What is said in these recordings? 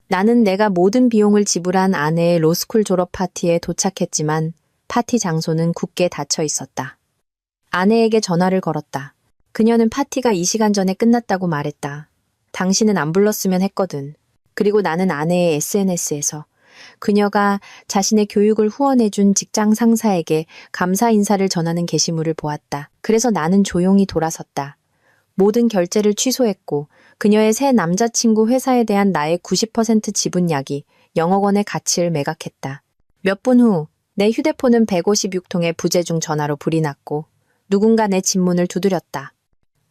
나는 내가 모든 비용을 지불한 아내의 로스쿨 졸업 파티에 도착했지만 파티 장소는 굳게 닫혀 있었다. 아내에게 전화를 걸었다. 그녀는 파티가 이 시간 전에 끝났다고 말했다. 당신은 안 불렀으면 했거든. 그리고 나는 아내의 SNS에서 그녀가 자신의 교육을 후원해준 직장 상사에게 감사 인사를 전하는 게시물을 보았다. 그래서 나는 조용히 돌아섰다. 모든 결제를 취소했고 그녀의 새 남자친구 회사에 대한 나의 90% 지분 약이 0억 원의 가치를 매각했다. 몇 분 후 내 휴대폰은 156통의 부재중 전화로 불이 났고 누군가 내 집문을 두드렸다.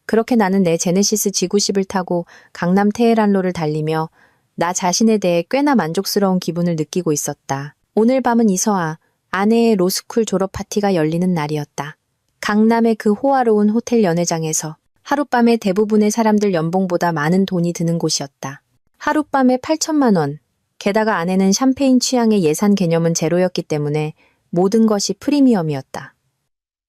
그렇게 나는 내 제네시스 G90을 타고 강남 테헤란로를 달리며 나 자신에 대해 꽤나 만족스러운 기분을 느끼고 있었다. 오늘 밤은 이서아, 아내의 로스쿨 졸업 파티가 열리는 날이었다. 강남의 그 호화로운 호텔 연회장에서 하룻밤에 대부분의 사람들 연봉보다 많은 돈이 드는 곳이었다. 하룻밤에 8천만 원. 게다가 아내는 샴페인 취향의 예산 개념은 제로였기 때문에 모든 것이 프리미엄이었다.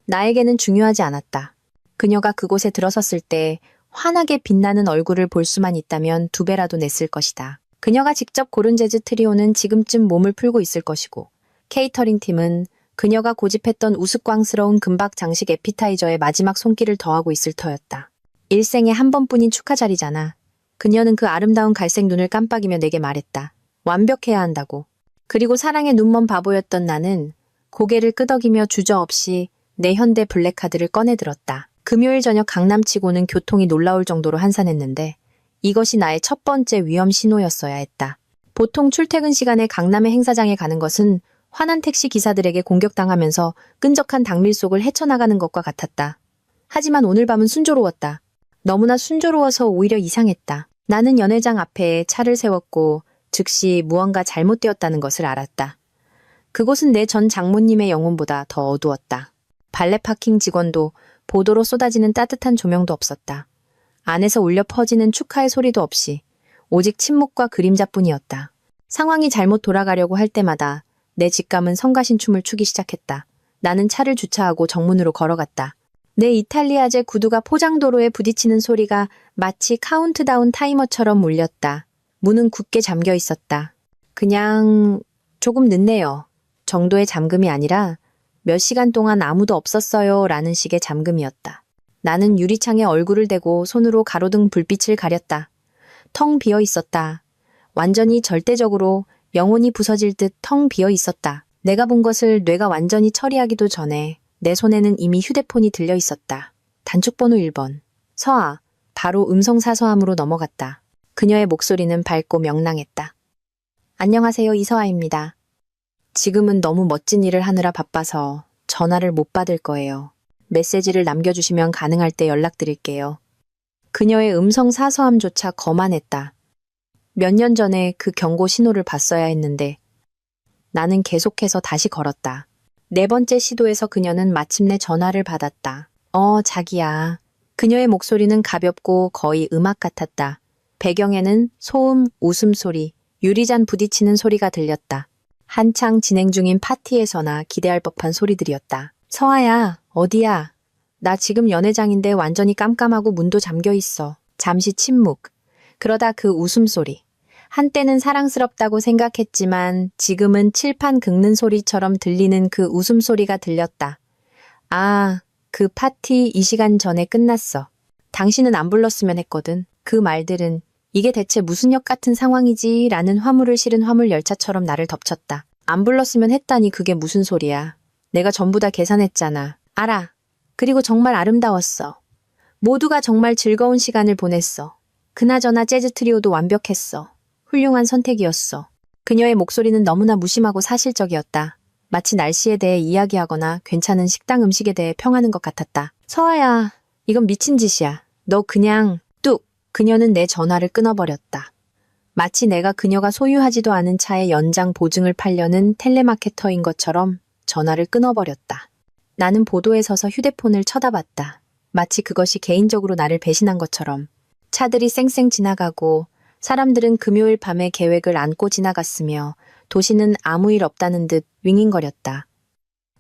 나에게는 중요하지 않았다. 그녀가 그곳에 들어섰을 때 환하게 빛나는 얼굴을 볼 수만 있다면 2배라도 냈을 것이다. 그녀가 직접 고른 재즈 트리오는 지금쯤 몸을 풀고 있을 것이고 케이터링 팀은 그녀가 고집했던 우스꽝스러운 금박 장식 에피타이저에 마지막 손길을 더하고 있을 터였다. 일생에 한 번뿐인 축하 자리잖아. 그녀는 그 아름다운 갈색 눈을 깜빡이며 내게 말했다. 완벽해야 한다고. 그리고 사랑에 눈먼 바보였던 나는 고개를 끄덕이며 주저없이 내 현대 블랙카드를 꺼내들었다. 금요일 저녁 강남치고는 교통이 놀라울 정도로 한산했는데 이것이 나의 첫 번째 위험 신호였어야 했다. 보통 출퇴근 시간에 강남의 행사장에 가는 것은 화난 택시 기사들에게 공격당하면서 끈적한 당밀 속을 헤쳐나가는 것과 같았다. 하지만 오늘 밤은 순조로웠다. 너무나 순조로워서 오히려 이상했다. 나는 연회장 앞에 차를 세웠고 즉시 무언가 잘못되었다는 것을 알았다. 그곳은 내 전 장모님의 영혼보다 더 어두웠다. 발레 파킹 직원도 보도로 쏟아지는 따뜻한 조명도 없었다. 안에서 울려 퍼지는 축하의 소리도 없이 오직 침묵과 그림자뿐이었다. 상황이 잘못 돌아가려고 할 때마다 내 직감은 성가신 춤을 추기 시작했다. 나는 차를 주차하고 정문으로 걸어갔다. 내 이탈리아제 구두가 포장도로에 부딪히는 소리가 마치 카운트다운 타이머처럼 울렸다. 문은 굳게 잠겨 있었다. 그냥 조금 늦네요. 정도의 잠금이 아니라 몇 시간 동안 아무도 없었어요 라는 식의 잠금이었다. 나는 유리창에 얼굴을 대고 손으로 가로등 불빛을 가렸다. 텅 비어 있었다. 완전히 절대적으로 영혼이 부서질 듯 텅 비어 있었다. 내가 본 것을 뇌가 완전히 처리하기도 전에 내 손에는 이미 휴대폰이 들려 있었다. 단축번호 1번. 서아. 바로 음성사서함으로 넘어갔다. 그녀의 목소리는 밝고 명랑했다. 안녕하세요, 이서아입니다. 지금은 너무 멋진 일을 하느라 바빠서 전화를 못 받을 거예요. 메시지를 남겨주시면 가능할 때 연락드릴게요. 그녀의 음성사서함조차 거만했다. 몇 년 전에 그 경고 신호를 봤어야 했는데 나는 계속해서 다시 걸었다. 4번째 시도에서 그녀는 마침내 전화를 받았다. 자기야. 그녀의 목소리는 가볍고 거의 음악 같았다. 배경에는 소음, 웃음소리, 유리잔 부딪히는 소리가 들렸다. 한창 진행 중인 파티에서나 기대할 법한 소리들이었다. 서아야, 어디야? 나 지금 연회장인데 완전히 깜깜하고 문도 잠겨 있어. 잠시 침묵. 그러다 그 웃음소리. 한때는 사랑스럽다고 생각했지만 지금은 칠판 긁는 소리처럼 들리는 그 웃음소리가 들렸다. 아, 그 파티 이 시간 전에 끝났어. 당신은 안 불렀으면 했거든. 그 말들은 이게 대체 무슨 역 같은 상황이지? 라는 화물을 실은 화물열차처럼 나를 덮쳤다. 안 불렀으면 했다니 그게 무슨 소리야. 내가 전부 다 계산했잖아. 알아. 그리고 정말 아름다웠어. 모두가 정말 즐거운 시간을 보냈어. 그나저나 재즈 트리오도 완벽했어. 훌륭한 선택이었어. 그녀의 목소리는 너무나 무심하고 사실적이었다. 마치 날씨에 대해 이야기하거나 괜찮은 식당 음식에 대해 평하는 것 같았다. 서아야, 이건 미친 짓이야. 너 그냥 뚝. 그녀는 내 전화를 끊어버렸다. 마치 내가 그녀가 소유하지도 않은 차의 연장 보증을 팔려는 텔레마케터인 것처럼 전화를 끊어버렸다. 나는 보도에 서서 휴대폰을 쳐다봤다. 마치 그것이 개인적으로 나를 배신한 것처럼. 차들이 쌩쌩 지나가고 사람들은 금요일 밤에 계획을 안고 지나갔으며 도시는 아무 일 없다는 듯 윙윙거렸다.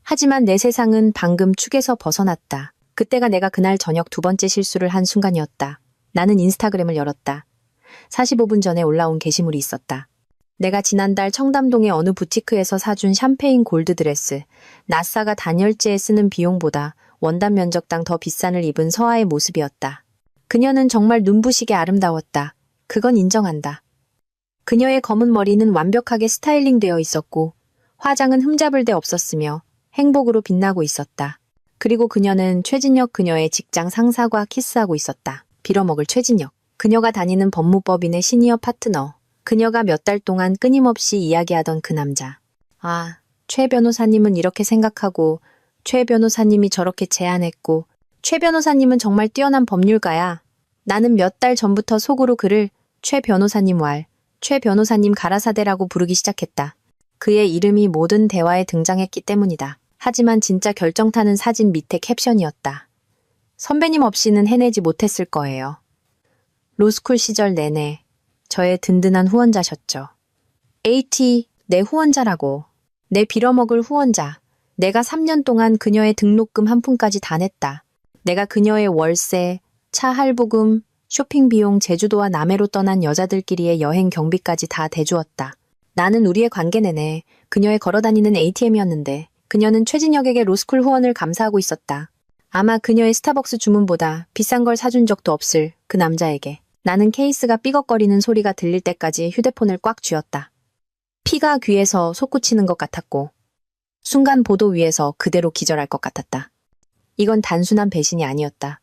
하지만 내 세상은 방금 축에서 벗어났다. 그때가 내가 그날 저녁 2번째 실수를 한 순간이었다. 나는 인스타그램을 열었다. 45분 전에 올라온 게시물이 있었다. 내가 지난달 청담동의 어느 부티크에서 사준 샴페인 골드 드레스, 나사가 단열재에 쓰는 비용보다 원단 면적당 더 비싼을 입은 서아의 모습이었다. 그녀는 정말 눈부시게 아름다웠다. 그건 인정한다. 그녀의 검은 머리는 완벽하게 스타일링되어 있었고 화장은 흠잡을 데 없었으며 행복으로 빛나고 있었다. 그리고 그녀는 최진혁 그녀의 직장 상사와 키스하고 있었다. 빌어먹을 최진혁. 그녀가 다니는 법무법인의 시니어 파트너. 그녀가 몇 달 동안 끊임없이 이야기하던 그 남자. 아, 최 변호사님은 이렇게 생각하고 최 변호사님이 저렇게 제안했고 최 변호사님은 정말 뛰어난 법률가야. 나는 몇 달 전부터 속으로 그를 최 변호사님 최 변호사님 가라사대라고 부르기 시작했다. 그의 이름이 모든 대화에 등장했기 때문이다. 하지만 진짜 결정타는 사진 밑에 캡션이었다. 선배님 없이는 해내지 못했을 거예요. 로스쿨 시절 내내 저의 든든한 후원자셨죠. AT, 내 후원자라고. 내 빌어먹을 후원자. 내가 3년 동안 그녀의 등록금 한 푼까지 다 냈다. 내가 그녀의 월세, 차 할부금, 쇼핑 비용, 제주도와 남해로 떠난 여자들끼리의 여행 경비까지 다 대주었다. 나는 우리의 관계 내내 그녀의 걸어다니는 ATM이었는데 그녀는 최진혁에게 로스쿨 후원을 감사하고 있었다. 아마 그녀의 스타벅스 주문보다 비싼 걸 사준 적도 없을 그 남자에게. 나는 케이스가 삐걱거리는 소리가 들릴 때까지 휴대폰을 꽉 쥐었다. 피가 귀에서 솟구치는 것 같았고 순간 보도 위에서 그대로 기절할 것 같았다. 이건 단순한 배신이 아니었다.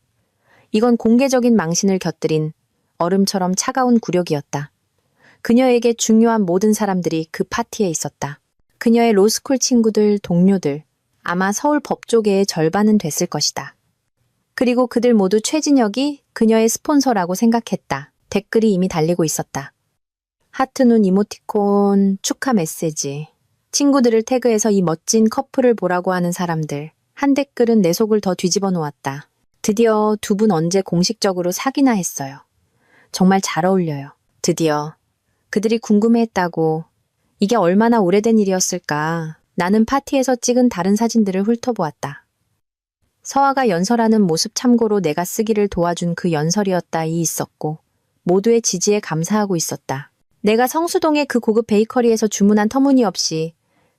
이건 공개적인 망신을 곁들인 얼음처럼 차가운 굴욕이었다. 그녀에게 중요한 모든 사람들이 그 파티에 있었다. 그녀의 로스쿨 친구들, 동료들, 아마 서울 법조계의 절반은 됐을 것이다. 그리고 그들 모두 최진혁이 그녀의 스폰서라고 생각했다. 댓글이 이미 달리고 있었다. 하트 눈 이모티콘, 축하 메시지. 친구들을 태그해서 이 멋진 커플을 보라고 하는 사람들. 한 댓글은 내 속을 더 뒤집어 놓았다. 드디어 두 분 언제 공식적으로 사귀나 했어요. 정말 잘 어울려요. 드디어. 그들이 궁금해했다고. 이게 얼마나 오래된 일이었을까. 나는 파티에서 찍은 다른 사진들을 훑어보았다. 서아가 연설하는 모습 참고로 내가 쓰기를 도와준 그 연설이었다 이 있었고 모두의 지지에 감사하고 있었다. 내가 성수동의 그 고급 베이커리에서 주문한 터무니없이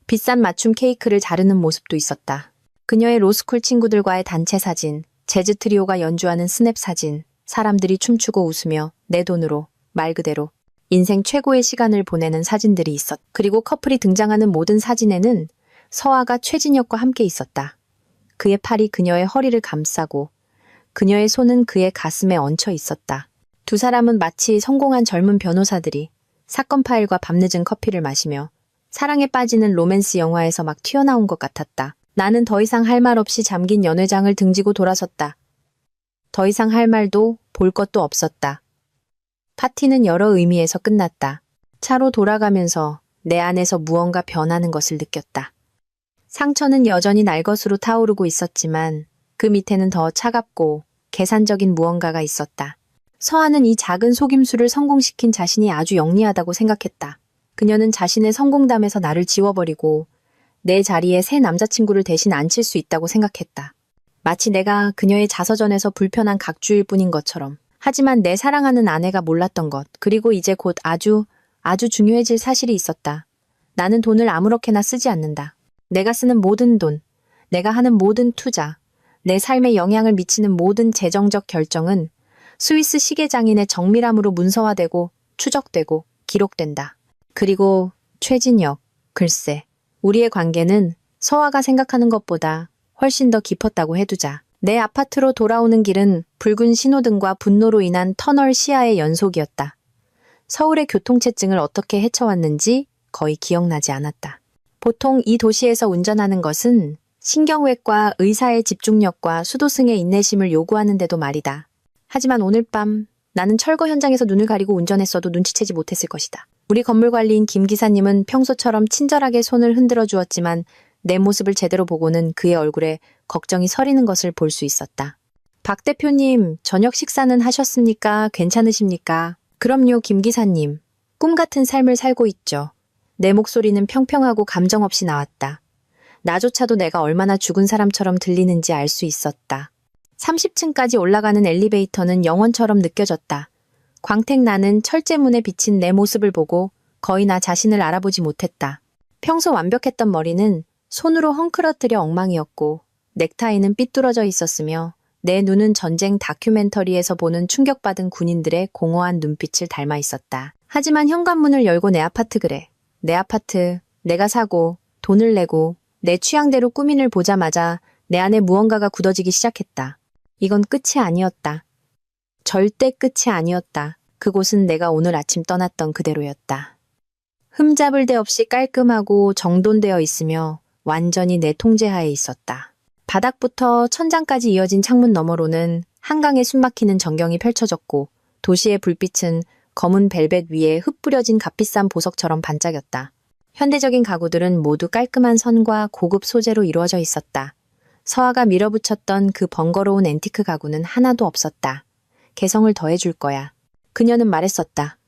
비싼 맞춤 케이크를 자르는 모습도 있었다. 그녀의 로스쿨 친구들과의 단체 사진, 재즈 트리오가 연주하는 스냅 사진, 사람들이 춤추고 웃으며 내 돈으로, 말 그대로 인생 최고의 시간을 보내는 사진들이 있었다. 그리고 커플이 등장하는 모든 사진에는 서아가 최진혁과 함께 있었다. 그의 팔이 그녀의 허리를 감싸고 그녀의 손은 그의 가슴에 얹혀 있었다. 두 사람은 마치 성공한 젊은 변호사들이 사건 파일과 밤늦은 커피를 마시며 사랑에 빠지는 로맨스 영화에서 막 튀어나온 것 같았다. 나는 더 이상 할 말 없이 잠긴 연회장을 등지고 돌아섰다. 더 이상 할 말도 볼 것도 없었다. 파티는 여러 의미에서 끝났다. 차로 돌아가면서 내 안에서 무언가 변하는 것을 느꼈다. 상처는 여전히 날것으로 타오르고 있었지만 그 밑에는 더 차갑고 계산적인 무언가가 있었다. 서아는 이 작은 속임수를 성공시킨 자신이 아주 영리하다고 생각했다. 그녀는 자신의 성공담에서 나를 지워버리고 내 자리에 새 남자친구를 대신 앉힐 수 있다고 생각했다. 마치 내가 그녀의 자서전에서 불편한 각주일 뿐인 것처럼. 하지만 내 사랑하는 아내가 몰랐던 것, 그리고 이제 곧 아주 중요해질 사실이 있었다. 나는 돈을 아무렇게나 쓰지 않는다. 내가 쓰는 모든 돈, 내가 하는 모든 투자, 내 삶에 영향을 미치는 모든 재정적 결정은 스위스 시계장인의 정밀함으로 문서화되고 추적되고 기록된다. 그리고 최진혁, 글쎄, 우리의 관계는 서아가 생각하는 것보다 훨씬 더 깊었다고 해두자. 내 아파트로 돌아오는 길은 붉은 신호등과 분노로 인한 터널 시야의 연속이었다. 서울의 교통체증을 어떻게 헤쳐왔는지 거의 기억나지 않았다. 보통 이 도시에서 운전하는 것은 신경외과 의사의 집중력과 수도승의 인내심을 요구하는데도 말이다. 하지만 오늘 밤 나는 철거 현장에서 눈을 가리고 운전했어도 눈치채지 못했을 것이다. 우리 건물 관리인 김 기사님은 평소처럼 친절하게 손을 흔들어 주었지만 내 모습을 제대로 보고는 그의 얼굴에 걱정이 서리는 것을 볼 수 있었다. 박 대표님, 저녁 식사는 하셨습니까? 괜찮으십니까? 그럼요, 김 기사님. 꿈 같은 삶을 살고 있죠. 내 목소리는 평평하고 감정 없이 나왔다. 나조차도 내가 얼마나 죽은 사람처럼 들리는지 알 수 있었다. 30층까지 올라가는 엘리베이터는 영원처럼 느껴졌다. 광택 나는 철제문에 비친 내 모습을 보고 거의 나 자신을 알아보지 못했다. 평소 완벽했던 머리는 손으로 헝클어뜨려 엉망이었고 넥타이는 삐뚤어져 있었으며 내 눈은 전쟁 다큐멘터리에서 보는 충격받은 군인들의 공허한 눈빛을 닮아 있었다. 하지만 현관문을 열고 내 아파트 그래. 내 아파트, 내가 사고, 돈을 내고, 내 취향대로 꾸민을 보자마자 내 안에 무언가가 굳어지기 시작했다. 이건 끝이 아니었다. 절대 끝이 아니었다. 그곳은 내가 오늘 아침 떠났던 그대로였다. 흠잡을 데 없이 깔끔하고 정돈되어 있으며 완전히 내 통제하에 있었다. 바닥부터 천장까지 이어진 창문 너머로는 한강에 숨막히는 전경이 펼쳐졌고 도시의 불빛은 검은 벨벳 위에 흩뿌려진 값비싼 보석처럼 반짝였다. 현대적인 가구들은 모두 깔끔한 선과 고급 소재로 이루어져 있었다. 서아가 밀어붙였던 그 번거로운 앤티크 가구는 하나도 없었다. 개성을 더해줄 거야. 그녀는 말했었다.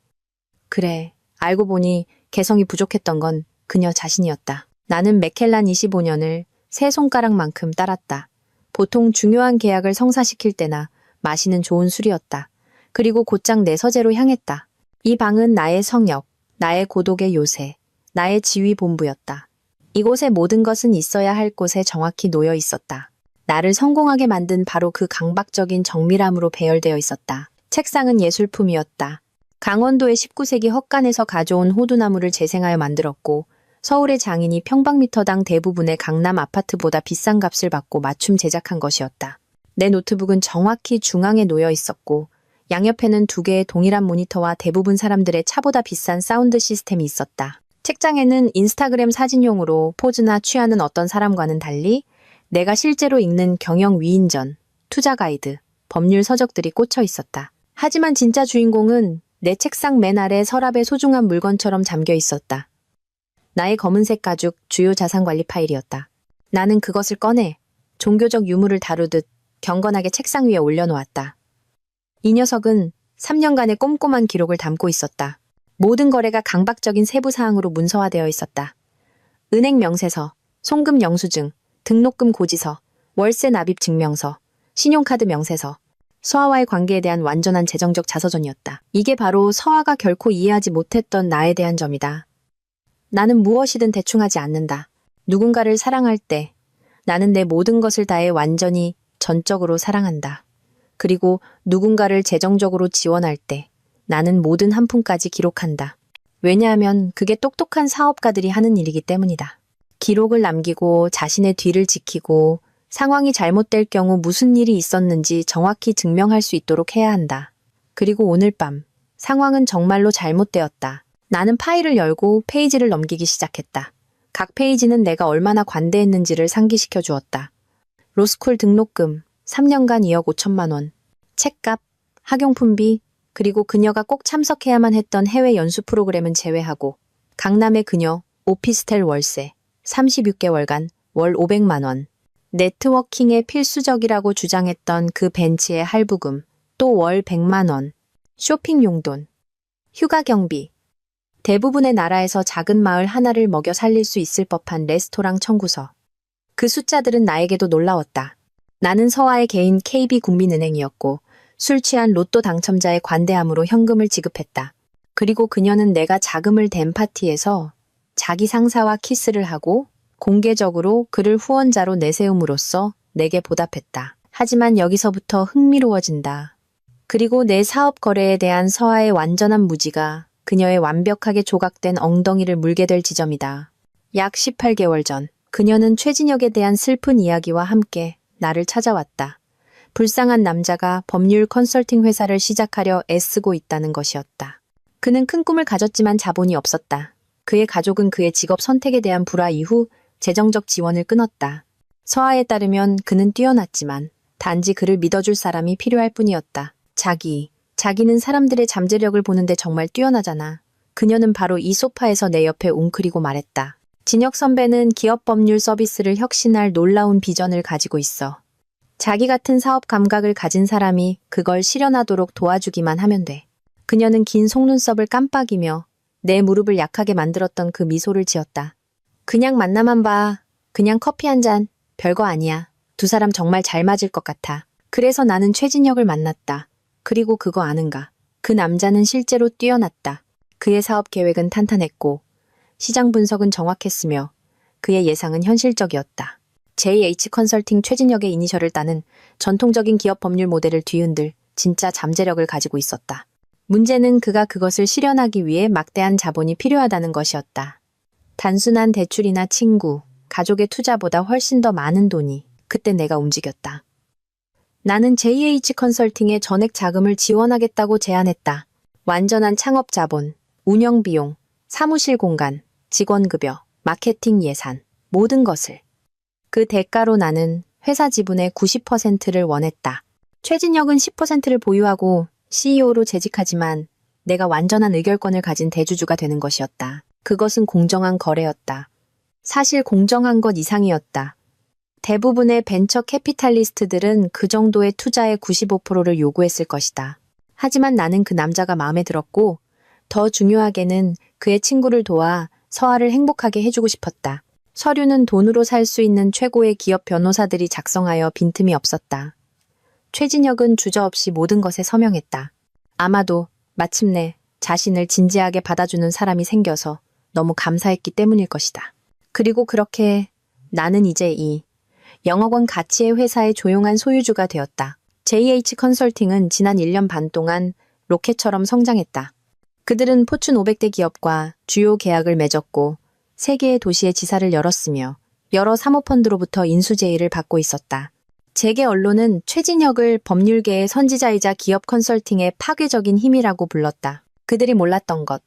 그래, 알고 보니 개성이 부족했던 건 그녀 자신이었다. 나는 맥켈란 25년을 세 손가락만큼 따랐다. 보통 중요한 계약을 성사시킬 때나 마시는 좋은 술이었다. 그리고 곧장 내 서재로 향했다. 이 방은 나의 성역, 나의 고독의 요새, 나의 지휘 본부였다. 이곳의 모든 것은 있어야 할 곳에 정확히 놓여 있었다. 나를 성공하게 만든 바로 그 강박적인 정밀함으로 배열되어 있었다. 책상은 예술품이었다. 강원도의 19세기 헛간에서 가져온 호두나무를 재생하여 만들었고 서울의 장인이 평방미터당 대부분의 강남 아파트보다 비싼 값을 받고 맞춤 제작한 것이었다. 내 노트북은 정확히 중앙에 놓여 있었고 양옆에는 두 개의 동일한 모니터와 대부분 사람들의 차보다 비싼 사운드 시스템이 있었다. 책장에는 인스타그램 사진용으로 포즈나 취하는 어떤 사람과는 달리 내가 실제로 읽는 경영 위인전, 투자 가이드, 법률 서적들이 꽂혀 있었다. 하지만 진짜 주인공은 내 책상 맨 아래 서랍의 소중한 물건처럼 잠겨 있었다. 나의 검은색 가죽 주요 자산 관리 파일이었다. 나는 그것을 꺼내 종교적 유물을 다루듯 경건하게 책상 위에 올려놓았다. 이 녀석은 3년간의 꼼꼼한 기록을 담고 있었다. 모든 거래가 강박적인 세부 사항으로 문서화되어 있었다. 은행 명세서, 송금 영수증, 등록금 고지서, 월세 납입 증명서, 신용카드 명세서, 서아와의 관계에 대한 완전한 재정적 자서전이었다. 이게 바로 서아가 결코 이해하지 못했던 나에 대한 점이다. 나는 무엇이든 대충 하지 않는다. 누군가를 사랑할 때 나는 내 모든 것을 다해 완전히 전적으로 사랑한다. 그리고 누군가를 재정적으로 지원할 때 나는 모든 한 푼까지 기록한다. 왜냐하면 그게 똑똑한 사업가들이 하는 일이기 때문이다. 기록을 남기고 자신의 뒤를 지키고 상황이 잘못될 경우 무슨 일이 있었는지 정확히 증명할 수 있도록 해야 한다. 그리고 오늘 밤 상황은 정말로 잘못되었다. 나는 파일을 열고 페이지를 넘기기 시작했다. 각 페이지는 내가 얼마나 관대했는지를 상기시켜 주었다. 로스쿨 등록금 3년간 2억 5천만 원, 책값, 학용품비, 그리고 그녀가 꼭 참석해야만 했던 해외 연수 프로그램은 제외하고 강남의 그녀, 오피스텔 월세, 36개월간 월 500만 원, 네트워킹에 필수적이라고 주장했던 그 벤치의 할부금, 또 월 100만 원, 쇼핑 용돈, 휴가 경비, 대부분의 나라에서 작은 마을 하나를 먹여 살릴 수 있을 법한 레스토랑 청구서. 그 숫자들은 나에게도 놀라웠다. 나는 서아의 개인 KB국민은행이었고 술 취한 로또 당첨자의 관대함으로 현금을 지급했다. 그리고 그녀는 내가 자금을 댄 파티에서 자기 상사와 키스를 하고 공개적으로 그를 후원자로 내세움으로써 내게 보답했다. 하지만 여기서부터 흥미로워진다. 그리고 내 사업 거래에 대한 서아의 완전한 무지가 그녀의 완벽하게 조각된 엉덩이를 물게 될 지점이다. 약 18개월 전, 그녀는 최진혁에 대한 슬픈 이야기와 함께 나를 찾아왔다. 불쌍한 남자가 법률 컨설팅 회사를 시작하려 애쓰고 있다는 것이었다. 그는 큰 꿈을 가졌지만 자본이 없었다. 그의 가족은 그의 직업 선택에 대한 불화 이후 재정적 지원을 끊었다. 서아에 따르면 그는 뛰어났지만 단지 그를 믿어줄 사람이 필요할 뿐이었다. 자기는 사람들의 잠재력을 보는데 정말 뛰어나잖아. 그녀는 바로 이 소파에서 내 옆에 웅크리고 말했다. 진혁 선배는 기업 법률 서비스를 혁신할 놀라운 비전을 가지고 있어. 자기 같은 사업 감각을 가진 사람이 그걸 실현하도록 도와주기만 하면 돼. 그녀는 긴 속눈썹을 깜빡이며 내 무릎을 약하게 만들었던 그 미소를 지었다. 그냥 만나만 봐. 그냥 커피 한 잔. 별거 아니야. 두 사람 정말 잘 맞을 것 같아. 그래서 나는 최진혁을 만났다. 그리고 그거 아는가? 그 남자는 실제로 뛰어났다. 그의 사업 계획은 탄탄했고 시장 분석은 정확했으며 그의 예상은 현실적이었다. JH 컨설팅 최진혁의 이니셜을 따는 전통적인 기업 법률 모델을 뒤흔들 진짜 잠재력을 가지고 있었다. 문제는 그가 그것을 실현하기 위해 막대한 자본이 필요하다는 것이었다. 단순한 대출이나 친구, 가족의 투자보다 훨씬 더 많은 돈이 그때 내가 움직였다. 나는 JH 컨설팅에 전액 자금을 지원하겠다고 제안했다. 완전한 창업 자본, 운영 비용, 사무실 공간, 직원급여, 마케팅 예산, 모든 것을. 그 대가로 나는 회사 지분의 90%를 원했다. 최진혁은 10%를 보유하고 CEO로 재직하지만 내가 완전한 의결권을 가진 대주주가 되는 것이었다. 그것은 공정한 거래였다. 사실 공정한 것 이상이었다. 대부분의 벤처 캐피탈리스트들은 그 정도의 투자의 95%를 요구했을 것이다. 하지만 나는 그 남자가 마음에 들었고 더 중요하게는 그의 친구를 도와 서아를 행복하게 해주고 싶었다. 서류는 돈으로 살 수 있는 최고의 기업 변호사들이 작성하여 빈틈이 없었다. 최진혁은 주저없이 모든 것에 서명했다. 아마도 마침내 자신을 진지하게 받아주는 사람이 생겨서 너무 감사했기 때문일 것이다. 그리고 그렇게 나는 이제 이 영억 원 가치의 회사의 조용한 소유주가 되었다. JH 컨설팅은 지난 1년 반 동안 로켓처럼 성장했다. 그들은 포춘 500대 기업과 주요 계약을 맺었고 3개의 도시에 지사를 열었으며 여러 사모펀드로부터 인수제의를 받고 있었다. 재계 언론은 최진혁을 법률계의 선지자이자 기업 컨설팅의 파괴적인 힘이라고 불렀다. 그들이 몰랐던 것,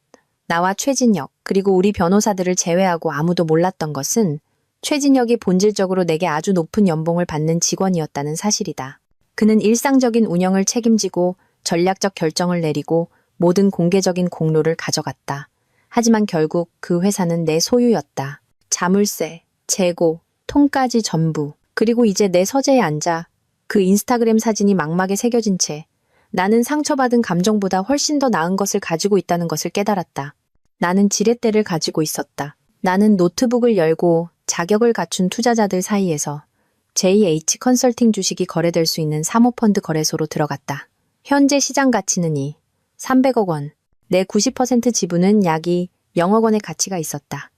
나와 최진혁 그리고 우리 변호사들을 제외하고 아무도 몰랐던 것은 최진혁이 본질적으로 내게 아주 높은 연봉을 받는 직원이었다는 사실이다. 그는 일상적인 운영을 책임지고 전략적 결정을 내리고 모든 공개적인 공로를 가져갔다. 하지만 결국 그 회사는 내 소유였다. 자물쇠, 재고, 통까지 전부. 그리고 이제 내 서재에 앉아 그 인스타그램 사진이 망막에 새겨진 채 나는 상처받은 감정보다 훨씬 더 나은 것을 가지고 있다는 것을 깨달았다. 나는 지렛대를 가지고 있었다. 나는 노트북을 열고 자격을 갖춘 투자자들 사이에서 JH 컨설팅 주식이 거래될 수 있는 사모펀드 거래소로 들어갔다. 현재 시장 가치는 300억 원. 내 90% 지분은 약 0억 원의 가치가 있었다.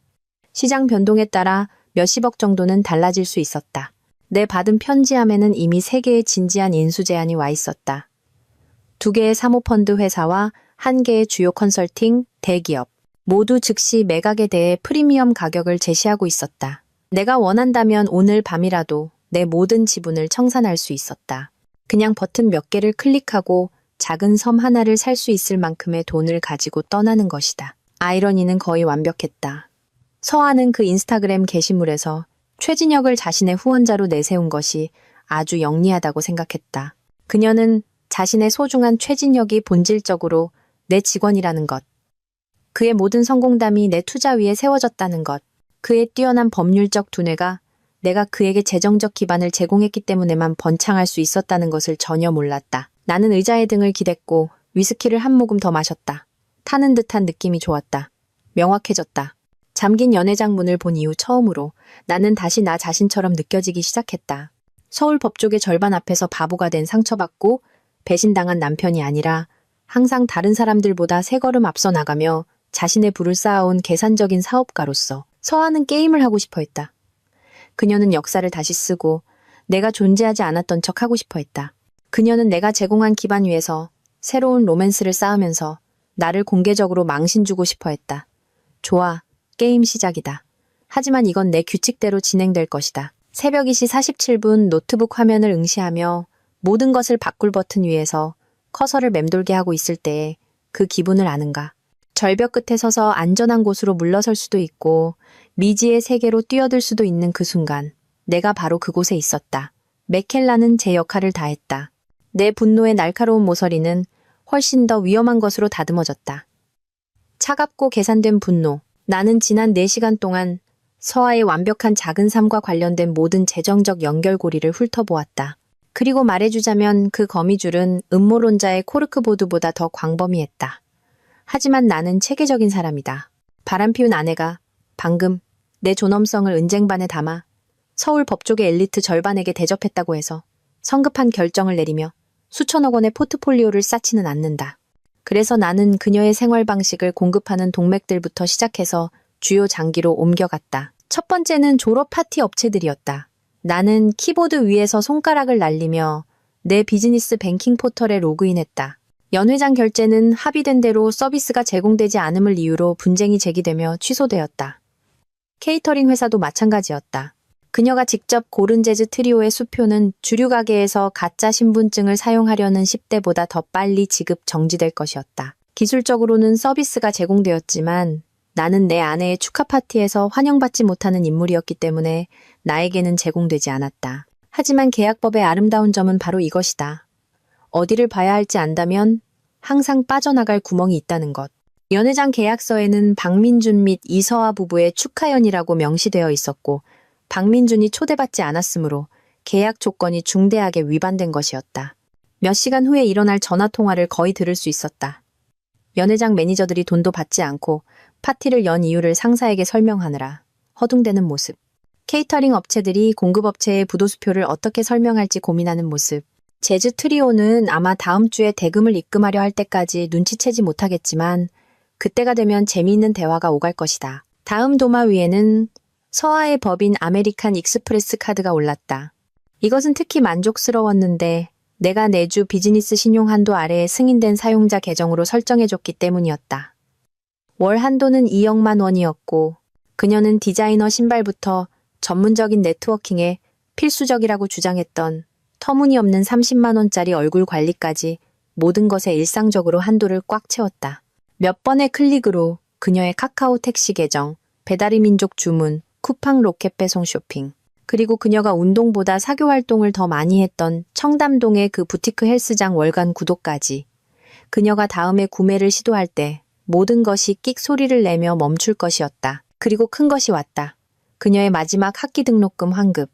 시장 변동에 따라 몇십억 정도는 달라질 수 있었다. 내 받은 편지함에는 이미 3개의 진지한 인수 제안이 와 있었다. 2개의 사모펀드 회사와 1개의 주요 컨설팅 대기업. 모두 즉시 매각에 대해 프리미엄 가격을 제시하고 있었다. 내가 원한다면 오늘 밤이라도 내 모든 지분을 청산할 수 있었다. 그냥 버튼 몇 개를 클릭하고 작은 섬 하나를 살 수 있을 만큼의 돈을 가지고 떠나는 것이다. 아이러니는 거의 완벽했다. 서아는 그 인스타그램 게시물에서 최진혁을 자신의 후원자로 내세운 것이 아주 영리하다고 생각했다. 그녀는 자신의 소중한 최진혁이 본질적으로 내 직원이라는 것, 그의 모든 성공담이 내 투자 위에 세워졌다는 것, 그의 뛰어난 법률적 두뇌가 내가 그에게 재정적 기반을 제공했기 때문에만 번창할 수 있었다는 것을 전혀 몰랐다. 나는 의자의 등을 기댔고 위스키를 한 모금 더 마셨다. 타는 듯한 느낌이 좋았다. 명확해졌다. 잠긴 연회장 문을 본 이후 처음으로 나는 다시 나 자신처럼 느껴지기 시작했다. 서울 법조계 절반 앞에서 바보가 된 상처받고 배신당한 남편이 아니라 항상 다른 사람들보다 3걸음 앞서 나가며 자신의 부를 쌓아온 계산적인 사업가로서 서아는 게임을 하고 싶어 했다. 그녀는 역사를 다시 쓰고 내가 존재하지 않았던 척 하고 싶어 했다. 그녀는 내가 제공한 기반 위에서 새로운 로맨스를 쌓으면서 나를 공개적으로 망신 주고 싶어 했다. 좋아, 게임 시작이다. 하지만 이건 내 규칙대로 진행될 것이다. 새벽 2시 47분 노트북 화면을 응시하며 모든 것을 바꿀 버튼 위에서 커서를 맴돌게 하고 있을 때에 그 기분을 아는가? 절벽 끝에 서서 안전한 곳으로 물러설 수도 있고 미지의 세계로 뛰어들 수도 있는 그 순간 내가 바로 그곳에 있었다. 맥켈라는 제 역할을 다했다. 내 분노의 날카로운 모서리는 훨씬 더 위험한 것으로 다듬어졌다. 차갑고 계산된 분노. 나는 지난 4시간 동안 서아의 완벽한 작은 삶과 관련된 모든 재정적 연결고리를 훑어보았다. 그리고 말해주자면 그 거미줄은 음모론자의 코르크보드보다 더 광범위했다. 하지만 나는 체계적인 사람이다. 바람피운 아내가 방금 내 존엄성을 은쟁반에 담아 서울 법조계 엘리트 절반에게 대접했다고 해서 성급한 결정을 내리며 수천억 원의 포트폴리오를 쌓지는 않는다. 그래서 나는 그녀의 생활 방식을 공급하는 동맥들부터 시작해서 주요 장기로 옮겨갔다. 첫 번째는 졸업 파티 업체들이었다. 나는 키보드 위에서 손가락을 날리며 내 비즈니스 뱅킹 포털에 로그인했다. 연회장 결제는 합의된 대로 서비스가 제공되지 않음을 이유로 분쟁이 제기되며 취소되었다. 케이터링 회사도 마찬가지였다. 그녀가 직접 고른 재즈 트리오의 수표는 주류 가게에서 가짜 신분증을 사용하려는 10대보다 더 빨리 지급 정지될 것이었다. 기술적으로는 서비스가 제공되었지만 나는 내 아내의 축하 파티에서 환영받지 못하는 인물이었기 때문에 나에게는 제공되지 않았다. 하지만 계약법의 아름다운 점은 바로 이것이다. 어디를 봐야 할지 안다면 항상 빠져나갈 구멍이 있다는 것. 연회장 계약서에는 박민준 및 이서아 부부의 축하연이라고 명시되어 있었고 박민준이 초대받지 않았으므로 계약 조건이 중대하게 위반된 것이었다. 몇 시간 후에 일어날 전화통화를 거의 들을 수 있었다. 연회장 매니저들이 돈도 받지 않고 파티를 연 이유를 상사에게 설명하느라 허둥대는 모습. 케이터링 업체들이 공급업체의 부도수표를 어떻게 설명할지 고민하는 모습. 재즈 트리오는 아마 다음 주에 대금을 입금하려 할 때까지 눈치채지 못하겠지만 그때가 되면 재미있는 대화가 오갈 것이다. 다음 도마 위에는 서아의 법인 아메리칸 익스프레스 카드가 올랐다. 이것은 특히 만족스러웠는데 내가 내주 비즈니스 신용 한도 아래에 승인된 사용자 계정으로 설정해줬기 때문이었다. 월 한도는 2억만 원이었고 그녀는 디자이너 신발부터 전문적인 네트워킹에 필수적이라고 주장했던 터무니없는 30만 원짜리 얼굴 관리까지 모든 것에 일상적으로 한도를 꽉 채웠다. 몇 번의 클릭으로 그녀의 카카오 택시 계정, 배달의 민족 주문, 쿠팡 로켓 배송 쇼핑, 그리고 그녀가 운동보다 사교 활동을 더 많이 했던 청담동의 그 부티크 헬스장 월간 구독까지. 그녀가 다음에 구매를 시도할 때 모든 것이 끽 소리를 내며 멈출 것이었다. 그리고 큰 것이 왔다. 그녀의 마지막 학기 등록금 환급.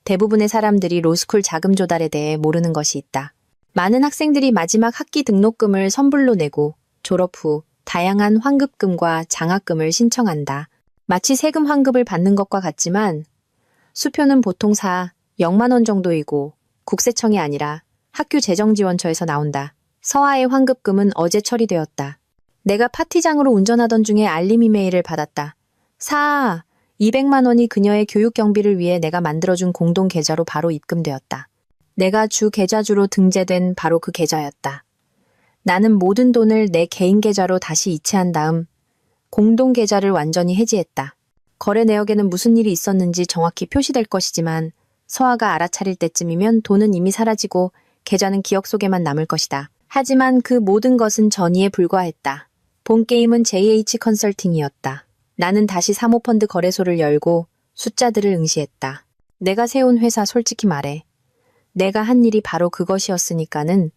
대부분의 사람들이 로스쿨 자금 조달에 대해 모르는 것이 있다. 많은 학생들이 마지막 학기 등록금을 선불로 내고 졸업 후 다양한 환급금과 장학금을 신청한다. 마치 세금 환급을 받는 것과 같지만 수표는 보통 0만 원 정도이고 국세청이 아니라 학교 재정지원처에서 나온다. 서아의 환급금은 어제 처리되었다. 내가 파티장으로 운전하던 중에 알림 이메일을 받았다. 200만 원이 그녀의 교육 경비를 위해 내가 만들어준 공동 계좌로 바로 입금되었다. 내가 주 계좌주로 등재된 바로 그 계좌였다. 나는 모든 돈을 내 개인 계좌로 다시 이체한 다음 공동 계좌를 완전히 해지했다. 거래 내역에는 무슨 일이 있었는지 정확히 표시될 것이지만 서아가 알아차릴 때쯤이면 돈은 이미 사라지고 계좌는 기억 속에만 남을 것이다. 하지만 그 모든 것은 전이에 불과했다. 본 게임은 JH 컨설팅이었다. 나는 다시 사모펀드 거래소를 열고 숫자들을 응시했다. 내가 세운 회사 솔직히 말해. 내가 한 일이 바로 그것이었으니까는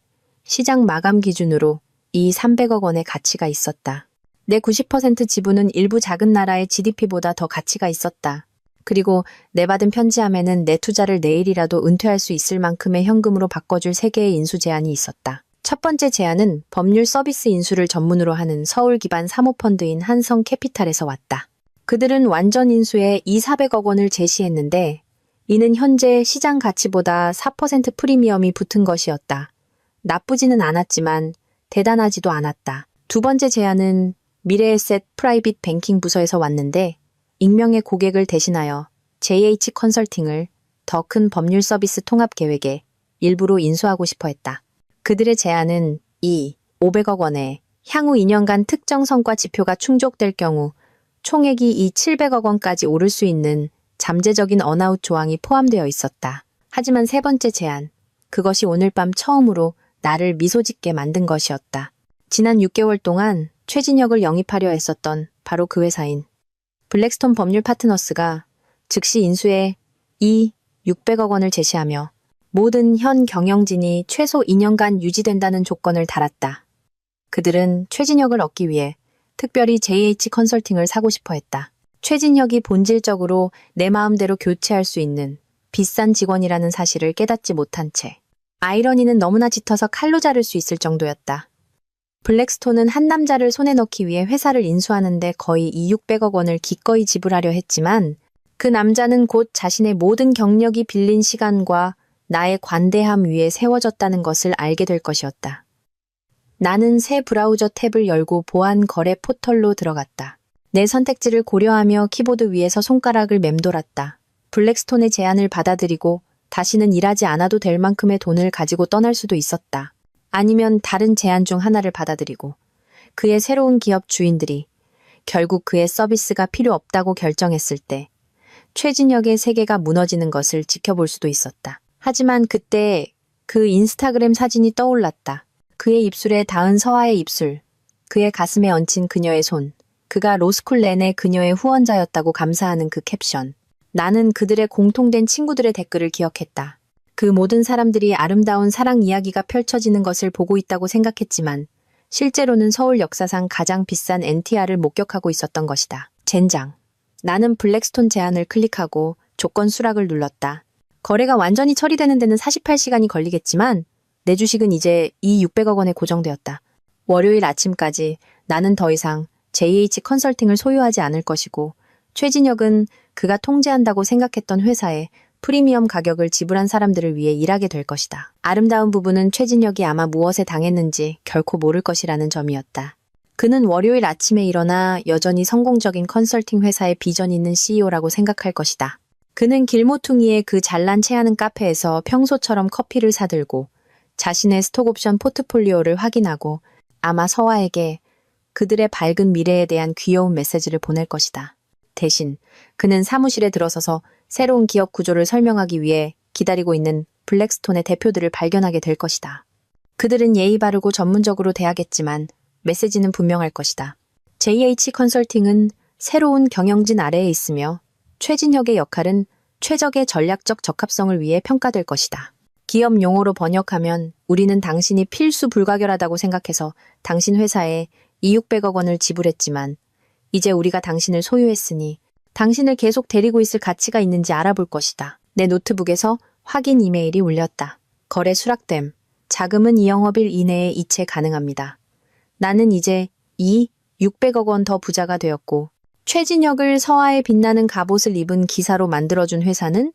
시장 마감 기준으로 이 300억 원의 가치가 있었다. 내 90% 지분은 일부 작은 나라의 GDP보다 더 가치가 있었다. 그리고 내 받은 편지함에는 내 투자를 내일이라도 은퇴할 수 있을 만큼의 현금으로 바꿔줄 3개의 인수 제안이 있었다. 첫 번째 제안은 법률 서비스 인수를 전문으로 하는 서울 기반 사모펀드인 한성캐피탈에서 왔다. 그들은 완전 인수에 400억 원을 제시했는데 이는 현재 시장 가치보다 4% 프리미엄이 붙은 것이었다. 나쁘지는 않았지만 대단하지도 않았다. 두 번째 제안은 미래에셋 프라이빗 뱅킹 부서에서 왔는데 익명의 고객을 대신하여 JH 컨설팅을 더 큰 법률 서비스 통합 계획에 일부로 인수하고 싶어 했다. 그들의 제안은 500억 원에 향후 2년간 특정 성과 지표가 충족될 경우 총액이 700억 원까지 오를 수 있는 잠재적인 언아웃 조항이 포함되어 있었다. 하지만 세 번째 제안, 그것이 오늘 밤 처음으로 나를 미소 짓게 만든 것이었다. 지난 6개월 동안 최진혁을 영입하려 했었던 바로 그 회사인 블랙스톤 법률 파트너스가 즉시 인수에 600억 원을 제시하며 모든 현 경영진이 최소 2년간 유지된다는 조건을 달았다. 그들은 최진혁을 얻기 위해 특별히 JH 컨설팅을 사고 싶어 했다. 최진혁이 본질적으로 내 마음대로 교체할 수 있는 비싼 직원이라는 사실을 깨닫지 못한 채 아이러니는 너무나 짙어서 칼로 자를 수 있을 정도였다. 블랙스톤은 한 남자를 손에 넣기 위해 회사를 인수하는데 거의 600억 원을 기꺼이 지불하려 했지만 그 남자는 곧 자신의 모든 경력이 빌린 시간과 나의 관대함 위에 세워졌다는 것을 알게 될 것이었다. 나는 새 브라우저 탭을 열고 보안 거래 포털로 들어갔다. 내 선택지를 고려하며 키보드 위에서 손가락을 맴돌았다. 블랙스톤의 제안을 받아들이고 다시는 일하지 않아도 될 만큼의 돈을 가지고 떠날 수도 있었다. 아니면 다른 제안 중 하나를 받아들이고 그의 새로운 기업 주인들이 결국 그의 서비스가 필요 없다고 결정했을 때 최진혁의 세계가 무너지는 것을 지켜볼 수도 있었다. 하지만 그때 그 인스타그램 사진이 떠올랐다. 그의 입술에 닿은 서아의 입술, 그의 가슴에 얹힌 그녀의 손, 그가 로스쿨 내내 그녀의 후원자였다고 감사하는 그 캡션. 나는 그들의 공통된 친구들의 댓글을 기억했다. 그 모든 사람들이 아름다운 사랑 이야기가 펼쳐지는 것을 보고 있다고 생각했지만 실제로는 서울 역사상 가장 비싼 NTR을 목격하고 있었던 것이다. 젠장. 나는 블랙스톤 제안을 클릭하고 조건 수락을 눌렀다. 거래가 완전히 처리되는 데는 48시간이 걸리겠지만 내 주식은 이제 이 600억 원에 고정되었다. 월요일 아침까지 나는 더 이상 JH 컨설팅을 소유하지 않을 것이고 최진혁은 그가 통제한다고 생각했던 회사에 프리미엄 가격을 지불한 사람들을 위해 일하게 될 것이다. 아름다운 부분은 최진혁이 아마 무엇에 당했는지 결코 모를 것이라는 점이었다. 그는 월요일 아침에 일어나 여전히 성공적인 컨설팅 회사의 비전 있는 CEO라고 생각할 것이다. 그는 길모퉁이의 그 잘난 체하는 카페에서 평소처럼 커피를 사들고 자신의 스톡옵션 포트폴리오를 확인하고 아마 서아에게 그들의 밝은 미래에 대한 귀여운 메시지를 보낼 것이다. 대신 그는 사무실에 들어서서 새로운 기업 구조를 설명하기 위해 기다리고 있는 블랙스톤의 대표들을 발견하게 될 것이다. 그들은 예의 바르고 전문적으로 대하겠지만 메시지는 분명할 것이다. JH 컨설팅은 새로운 경영진 아래에 있으며 최진혁의 역할은 최적의 전략적 적합성을 위해 평가될 것이다. 기업 용어로 번역하면 우리는 당신이 필수 불가결하다고 생각해서 당신 회사에 2,600억 원을 지불했지만 이제 우리가 당신을 소유했으니 당신을 계속 데리고 있을 가치가 있는지 알아볼 것이다. 내 노트북에서 확인 이메일이 울렸다. 거래 수락됨. 자금은 이 영업일 이내에 이체 가능합니다. 나는 이제 600억 원 더 부자가 되었고 최진혁을 서아의 빛나는 갑옷을 입은 기사로 만들어준 회사는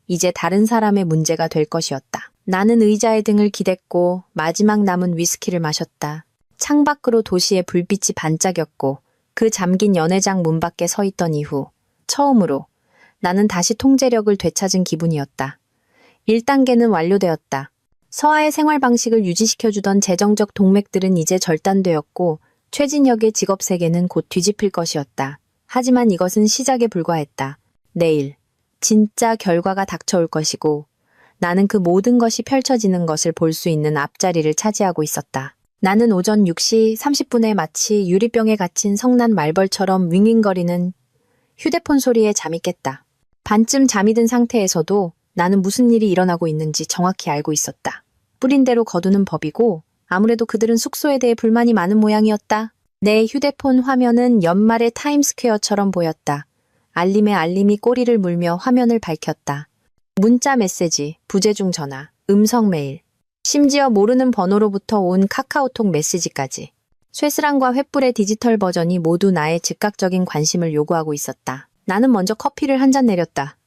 이제 다른 사람의 문제가 될 것이었다. 나는 의자의 등을 기댔고 마지막 남은 위스키를 마셨다. 창밖으로 도시의 불빛이 반짝였고 그 잠긴 연회장 문 밖에 서 있던 이후 처음으로 나는 다시 통제력을 되찾은 기분이었다. 1단계는 완료되었다. 서아의 생활 방식을 유지시켜주던 재정적 동맥들은 이제 절단되었고 최진혁의 직업 세계는 곧 뒤집힐 것이었다. 하지만 이것은 시작에 불과했다. 내일 진짜 결과가 닥쳐올 것이고 나는 그 모든 것이 펼쳐지는 것을 볼 수 있는 앞자리를 차지하고 있었다. 나는 오전 6시 30분에 마치 유리병에 갇힌 성난 말벌처럼 윙윙거리는 휴대폰 소리에 잠이 깼다. 반쯤 잠이 든 상태에서도 나는 무슨 일이 일어나고 있는지 정확히 알고 있었다. 뿌린 대로 거두는 법이고 아무래도 그들은 숙소에 대해 불만이 많은 모양이었다. 내 휴대폰 화면은 연말의 타임스퀘어처럼 보였다. 알림에 알림이 꼬리를 물며 화면을 밝혔다. 문자 메시지, 부재중 전화, 음성 메일, 심지어 모르는 번호로부터 온 카카오톡 메시지까지. 쇠스랑과 횃불의 디지털 버전이 모두 나의 즉각적인 관심을 요구하고 있었다. 나는 먼저 커피를 한 잔 내렸다.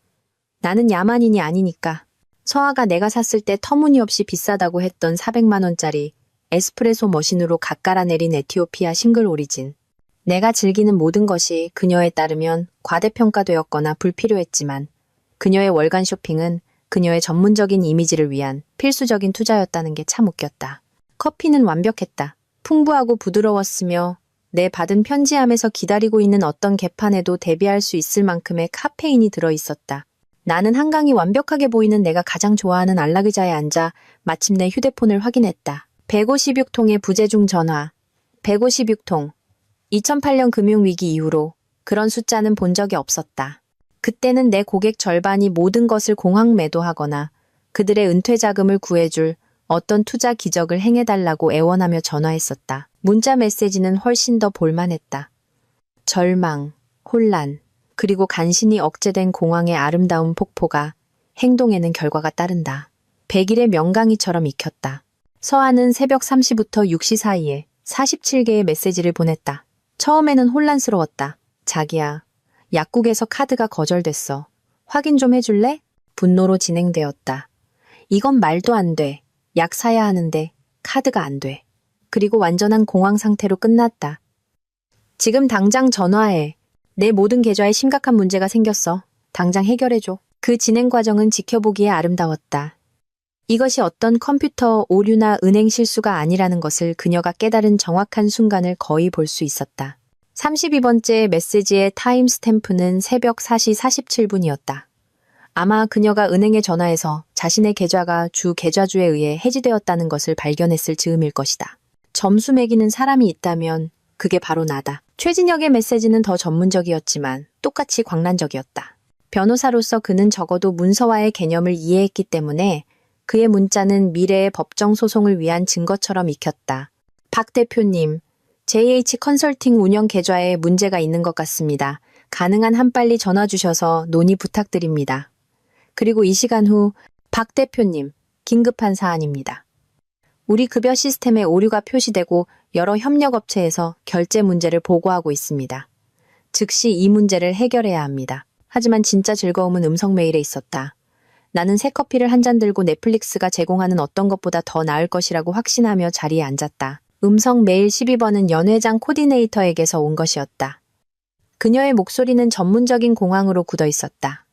나는 야만인이 아니니까. 서아가 내가 샀을 때 터무니없이 비싸다고 했던 400만 원짜리 에스프레소 머신으로 갓갈아내린 에티오피아 싱글 오리진. 내가 즐기는 모든 것이 그녀에 따르면 과대평가되었거나 불필요했지만 그녀의 월간 쇼핑은 그녀의 전문적인 이미지를 위한 필수적인 투자였다는 게 참 웃겼다. 커피는 완벽했다. 풍부하고 부드러웠으며 내 받은 편지함에서 기다리고 있는 어떤 개판에도 대비할 수 있을 만큼의 카페인이 들어있었다. 나는 한강이 완벽하게 보이는 내가 가장 좋아하는 안락의자에 앉아 마침내 휴대폰을 확인했다. 156통의 부재중 전화. 156통. 2008년 금융위기 이후로 그런 숫자는 본 적이 없었다. 그때는 내 고객 절반이 모든 것을 공황 매도하거나 그들의 은퇴 자금을 구해줄 어떤 투자 기적을 행해달라고 애원하며 전화했었다. 문자 메시지는 훨씬 더 볼만했다. 절망, 혼란, 그리고 간신히 억제된 공황의 아름다운 폭포가 행동에는 결과가 따른다. 100일의 명강의처럼 익혔다. 서아는 새벽 3시부터 6시 사이에 47개의 메시지를 보냈다. 처음에는 혼란스러웠다. 자기야, 약국에서 카드가 거절됐어. 확인 좀 해줄래? 분노로 진행되었다. 이건 말도 안 돼. 약 사야 하는데 카드가 안 돼. 그리고 완전한 공황 상태로 끝났다. 지금 당장 전화해. 내 모든 계좌에 심각한 문제가 생겼어. 당장 해결해줘. 그 진행 과정은 지켜보기에 아름다웠다. 이것이 어떤 컴퓨터 오류나 은행 실수가 아니라는 것을 그녀가 깨달은 정확한 순간을 거의 볼 수 있었다. 32번째 메시지의 타임 스탬프는 새벽 4시 47분이었다. 아마 그녀가 은행에 전화해서 자신의 계좌가 주 계좌주에 의해 해지되었다는 것을 발견했을 즈음일 것이다. 점수 매기는 사람이 있다면 그게 바로 나다. 최진혁의 메시지는 더 전문적이었지만 똑같이 광란적이었다. 변호사로서 그는 적어도 문서화의 개념을 이해했기 때문에 그의 문자는 미래의 법정 소송을 위한 증거처럼 익혔다. 박 대표님, JH 컨설팅 운영 계좌에 문제가 있는 것 같습니다. 가능한 한 빨리 전화 주셔서 논의 부탁드립니다. 그리고 이 시간 후 박 대표님, 긴급한 사안입니다. 우리 급여 시스템에 오류가 표시되고 여러 협력업체에서 결제 문제를 보고하고 있습니다. 즉시 이 문제를 해결해야 합니다. 하지만 진짜 즐거움은 음성 메일에 있었다. 나는 새 커피를 한 잔 들고 넷플릭스가 제공하는 어떤 것보다 더 나을 것이라고 확신하며 자리에 앉았다. 음성 메일 12번은 연회장 코디네이터에게서 온 것이었다. 그녀의 목소리는 전문적인 공항으로 굳어 있었다.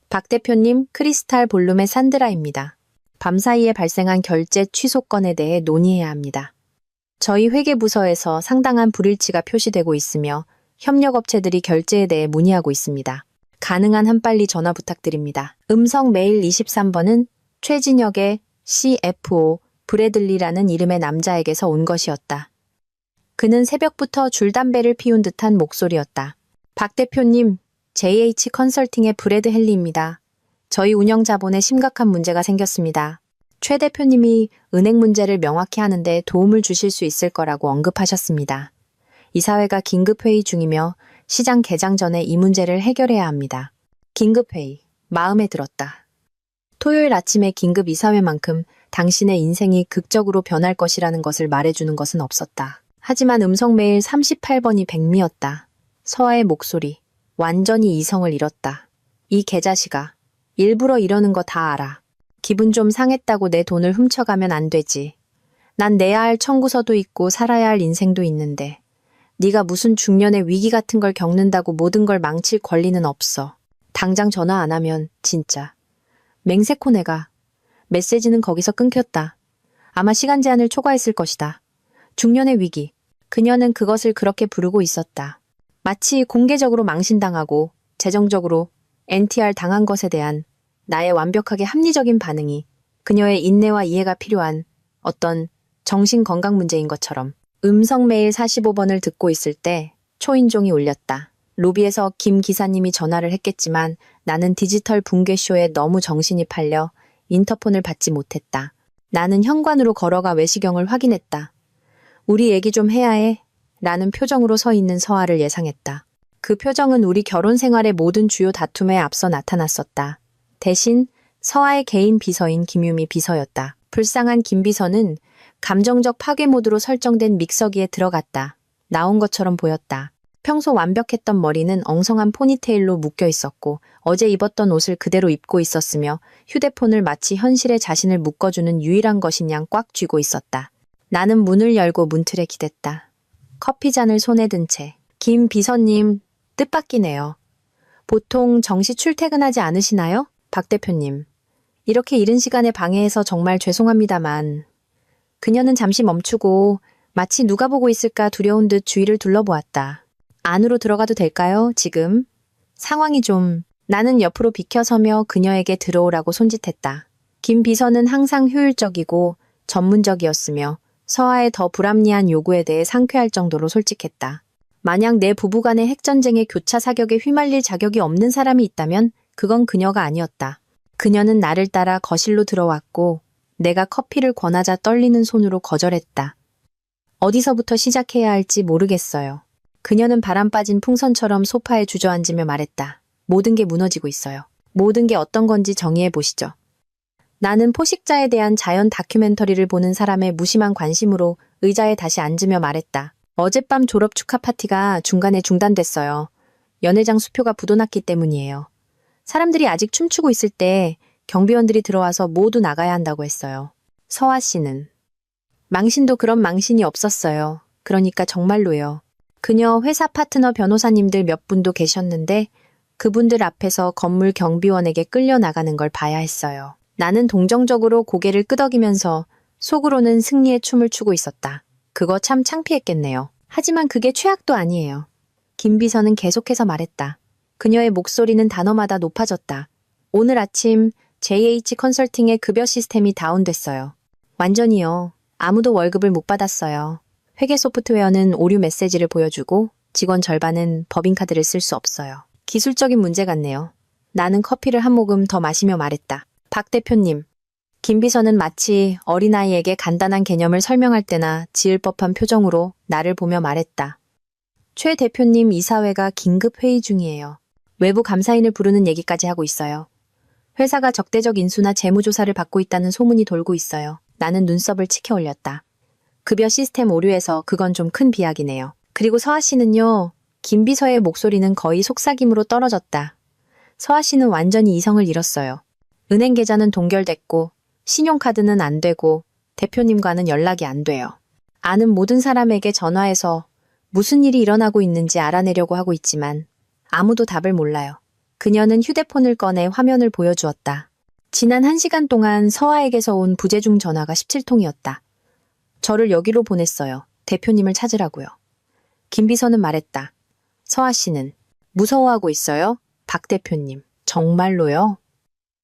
박 대표님, 크리스탈 볼룸의 산드라입니다. 밤사이에 발생한 결제 취소 건에 대해 논의해야 합니다. 저희 회계부서에서 상당한 불일치가 표시되고 있으며 협력업체들이 결제에 대해 문의하고 있습니다. 가능한 한 빨리 전화 부탁드립니다. 음성 메일 23번은 최진혁의 CFO 브래들리라는 이름의 남자에게서 온 것이었다. 그는 새벽부터 줄담배를 피운 듯한 목소리였다. 박 대표님, JH 컨설팅의 브래드 헨리입니다. 저희 운영 자본에 심각한 문제가 생겼습니다. 최 대표님이 은행 문제를 명확히 하는데 도움을 주실 수 있을 거라고 언급하셨습니다. 이사회가 긴급회의 중이며 시장 개장 전에 이 문제를 해결해야 합니다. 긴급회의, 마음에 들었다. 토요일 아침에 긴급 이사회만큼 당신의 인생이 극적으로 변할 것이라는 것을 말해주는 것은 없었다. 하지만 음성 메일 38번이 백미였다. 서아의 목소리, 완전히 이성을 잃었다. 이 개자식아, 일부러 이러는 거 다 알아. 기분 좀 상했다고 내 돈을 훔쳐가면 안 되지. 난 내야 할 청구서도 있고 살아야 할 인생도 있는데 네가 무슨 중년의 위기 같은 걸 겪는다고 모든 걸 망칠 권리는 없어. 당장 전화 안 하면 진짜. 맹세코 내가. 메시지는 거기서 끊겼다. 아마 시간 제한을 초과했을 것이다. 중년의 위기. 그녀는 그것을 그렇게 부르고 있었다. 마치 공개적으로 망신당하고 재정적으로 NTR 당한 것에 대한 나의 완벽하게 합리적인 반응이 그녀의 인내와 이해가 필요한 어떤 정신건강 문제인 것처럼. 음성 메일 45번을 듣고 있을 때 초인종이 울렸다. 로비에서 김 기사님이 전화를 했겠지만 나는 디지털 붕괴쇼에 너무 정신이 팔려 인터폰을 받지 못했다. 나는 현관으로 걸어가 외시경을 확인했다. 우리 얘기 좀 해야 해. 라는 표정으로 서 있는 서아를 예상했다. 그 표정은 우리 결혼 생활의 모든 주요 다툼에 앞서 나타났었다. 대신 서아의 개인 비서인 김유미 비서였다. 불쌍한 김 비서는 감정적 파괴 모드로 설정된 믹서기에 들어갔다. 나온 것처럼 보였다. 평소 완벽했던 머리는 엉성한 포니테일로 묶여 있었고 어제 입었던 옷을 그대로 입고 있었으며 휴대폰을 마치 현실에 자신을 묶어주는 유일한 것인 양 꽉 쥐고 있었다. 나는 문을 열고 문틀에 기댔다. 커피잔을 손에 든 채. 김 비서님, 뜻밖이네요. 보통 정시 출퇴근하지 않으시나요? 박 대표님. 이렇게 이른 시간에 방해해서 정말 죄송합니다만. 그녀는 잠시 멈추고 마치 누가 보고 있을까 두려운 듯 주위를 둘러보았다. 안으로 들어가도 될까요, 지금? 상황이 좀... 나는 옆으로 비켜서며 그녀에게 들어오라고 손짓했다. 김 비서는 항상 효율적이고 전문적이었으며 서아의 더 불합리한 요구에 대해 상쾌할 정도로 솔직했다. 만약 내 부부간의 핵전쟁의 교차 사격에 휘말릴 자격이 없는 사람이 있다면 그건 그녀가 아니었다. 그녀는 나를 따라 거실로 들어왔고 내가 커피를 권하자 떨리는 손으로 거절했다. 어디서부터 시작해야 할지 모르겠어요. 그녀는 바람 빠진 풍선처럼 소파에 주저앉으며 말했다. 모든 게 무너지고 있어요. 모든 게 어떤 건지 정의해 보시죠. 나는 포식자에 대한 자연 다큐멘터리를 보는 사람의 무심한 관심으로 의자에 다시 앉으며 말했다. 어젯밤 졸업 축하 파티가 중간에 중단됐어요. 연회장 수표가 부도났기 때문이에요. 사람들이 아직 춤추고 있을 때 경비원들이 들어와서 모두 나가야 한다고 했어요. 서아 씨는 망신도 그런 망신이 없었어요. 그러니까 정말로요. 그녀 회사 파트너 변호사님들 몇 분도 계셨는데 그분들 앞에서 건물 경비원에게 끌려나가는 걸 봐야 했어요. 나는 동정적으로 고개를 끄덕이면서 속으로는 승리의 춤을 추고 있었다. 그거 참 창피했겠네요. 하지만 그게 최악도 아니에요. 김 비서는 계속해서 말했다. 그녀의 목소리는 단어마다 높아졌다. 오늘 아침 JH 컨설팅의 급여 시스템이 다운됐어요. 완전히요. 아무도 월급을 못 받았어요. 회계 소프트웨어는 오류 메시지를 보여주고 직원 절반은 법인카드를 쓸 수 없어요. 기술적인 문제 같네요. 나는 커피를 한 모금 더 마시며 말했다. 박 대표님. 김 비서는 마치 어린아이에게 간단한 개념을 설명할 때나 지을 법한 표정으로 나를 보며 말했다. 최 대표님 이사회가 긴급 회의 중이에요. 외부 감사인을 부르는 얘기까지 하고 있어요. 회사가 적대적 인수나 재무조사를 받고 있다는 소문이 돌고 있어요. 나는 눈썹을 치켜 올렸다. 급여 시스템 오류에서 그건 좀 큰 비약이네요. 그리고 서아 씨는요. 김 비서의 목소리는 거의 속삭임으로 떨어졌다. 서아 씨는 완전히 이성을 잃었어요. 은행 계좌는 동결됐고 신용카드는 안 되고 대표님과는 연락이 안 돼요. 아는 모든 사람에게 전화해서 무슨 일이 일어나고 있는지 알아내려고 하고 있지만 아무도 답을 몰라요. 그녀는 휴대폰을 꺼내 화면을 보여주었다. 지난 1시간 동안 서아에게서 온 부재중 전화가 17통이었다. 저를 여기로 보냈어요. 대표님을 찾으라고요. 김 비서는 말했다. 서아 씨는 무서워하고 있어요? 박 대표님. 정말로요?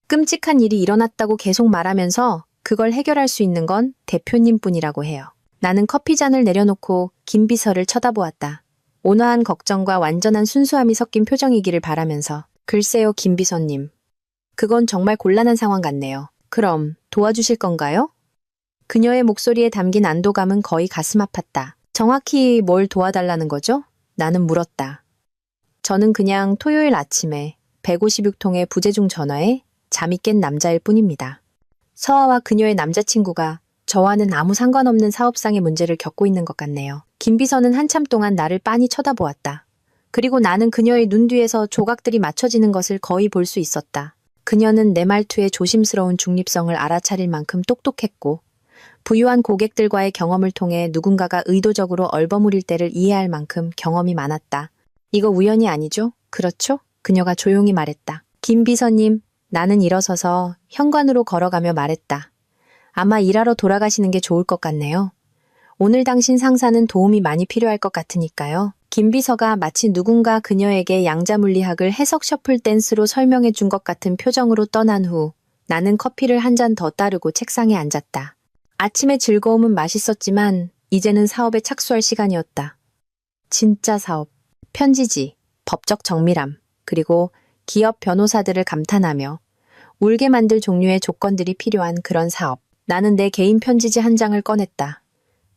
끔찍한 일이 일어났다고 계속 말하면서 그걸 해결할 수 있는 건 대표님뿐이라고 해요. 나는 커피잔을 내려놓고 김 비서를 쳐다보았다. 온화한 걱정과 완전한 순수함이 섞인 표정이기를 바라면서 글쎄요, 김 비서님. 그건 정말 곤란한 상황 같네요. 그럼 도와주실 건가요? 그녀의 목소리에 담긴 안도감은 거의 가슴 아팠다. 정확히 뭘 도와달라는 거죠? 나는 물었다. 저는 그냥 토요일 아침에 156통의 부재중 전화에 잠이 깬 남자일 뿐입니다. 서아와 그녀의 남자친구가 저와는 아무 상관없는 사업상의 문제를 겪고 있는 것 같네요. 김 비서는 한참 동안 나를 빤히 쳐다보았다. 그리고 나는 그녀의 눈 뒤에서 조각들이 맞춰지는 것을 거의 볼 수 있었다. 그녀는 내 말투의 조심스러운 중립성을 알아차릴 만큼 똑똑했고 부유한 고객들과의 경험을 통해 누군가가 의도적으로 얼버무릴 때를 이해할 만큼 경험이 많았다. 이거 우연이 아니죠? 그렇죠? 그녀가 조용히 말했다. 김 비서님, 나는 일어서서 현관으로 걸어가며 말했다. 아마 일하러 돌아가시는 게 좋을 것 같네요. 오늘 당신 상사는 도움이 많이 필요할 것 같으니까요. 김 비서가 마치 누군가 그녀에게 양자물리학을 해석 셔플 댄스로 설명해 준 것 같은 표정으로 떠난 후 나는 커피를 한 잔 더 따르고 책상에 앉았다. 아침의 즐거움은 맛있었지만 이제는 사업에 착수할 시간이었다. 진짜 사업, 편지지, 법적 정밀함, 그리고 기업 변호사들을 감탄하며 울게 만들 종류의 조건들이 필요한 그런 사업. 나는 내 개인 편지지 한 장을 꺼냈다.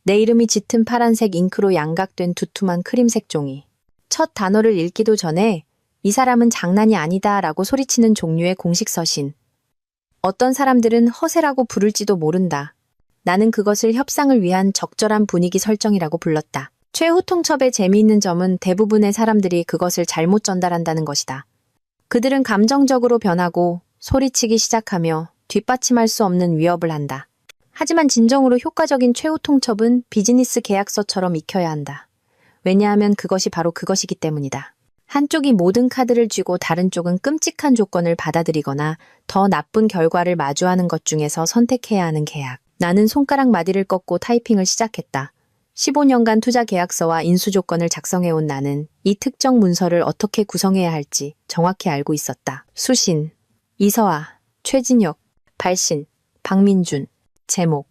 내 이름이 짙은 파란색 잉크로 양각된 두툼한 크림색 종이. 첫 단어를 읽기도 전에 이 사람은 장난이 아니다 라고 소리치는 종류의 공식 서신. 어떤 사람들은 허세라고 부를지도 모른다. 나는 그것을 협상을 위한 적절한 분위기 설정이라고 불렀다. 최후통첩의 재미있는 점은 대부분의 사람들이 그것을 잘못 전달한다는 것이다. 그들은 감정적으로 변하고 소리치기 시작하며 뒷받침할 수 없는 위협을 한다. 하지만 진정으로 효과적인 최후 통첩은 비즈니스 계약서처럼 익혀야 한다. 왜냐하면 그것이 바로 그것이기 때문이다. 한쪽이 모든 카드를 쥐고 다른 쪽은 끔찍한 조건을 받아들이거나 더 나쁜 결과를 마주하는 것 중에서 선택해야 하는 계약. 나는 손가락 마디를 꺾고 타이핑을 시작했다. 15년간 투자 계약서와 인수 조건을 작성해온 나는 이 특정 문서를 어떻게 구성해야 할지 정확히 알고 있었다. 수신, 이서아, 최진혁, 발신, 박민준. 제목,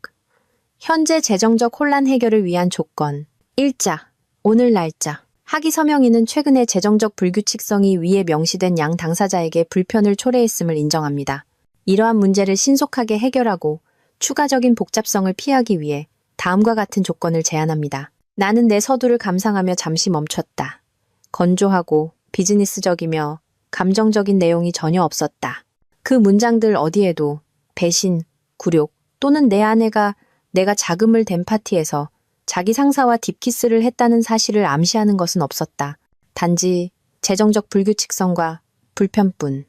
현재 재정적 혼란 해결을 위한 조건, 일자, 오늘 날짜. 하기 서명인은 최근의 재정적 불규칙성이 위에 명시된 양 당사자에게 불편을 초래했음을 인정합니다. 이러한 문제를 신속하게 해결하고 추가적인 복잡성을 피하기 위해 다음과 같은 조건을 제안합니다. 나는 내 서두를 감상하며 잠시 멈췄다. 건조하고 비즈니스적이며 감정적인 내용이 전혀 없었다. 그 문장들 어디에도 배신, 굴욕, 또는 내 아내가 내가 자금을 댄 파티에서 자기 상사와 딥키스를 했다는 사실을 암시하는 것은 없었다. 단지 재정적 불규칙성과 불편뿐.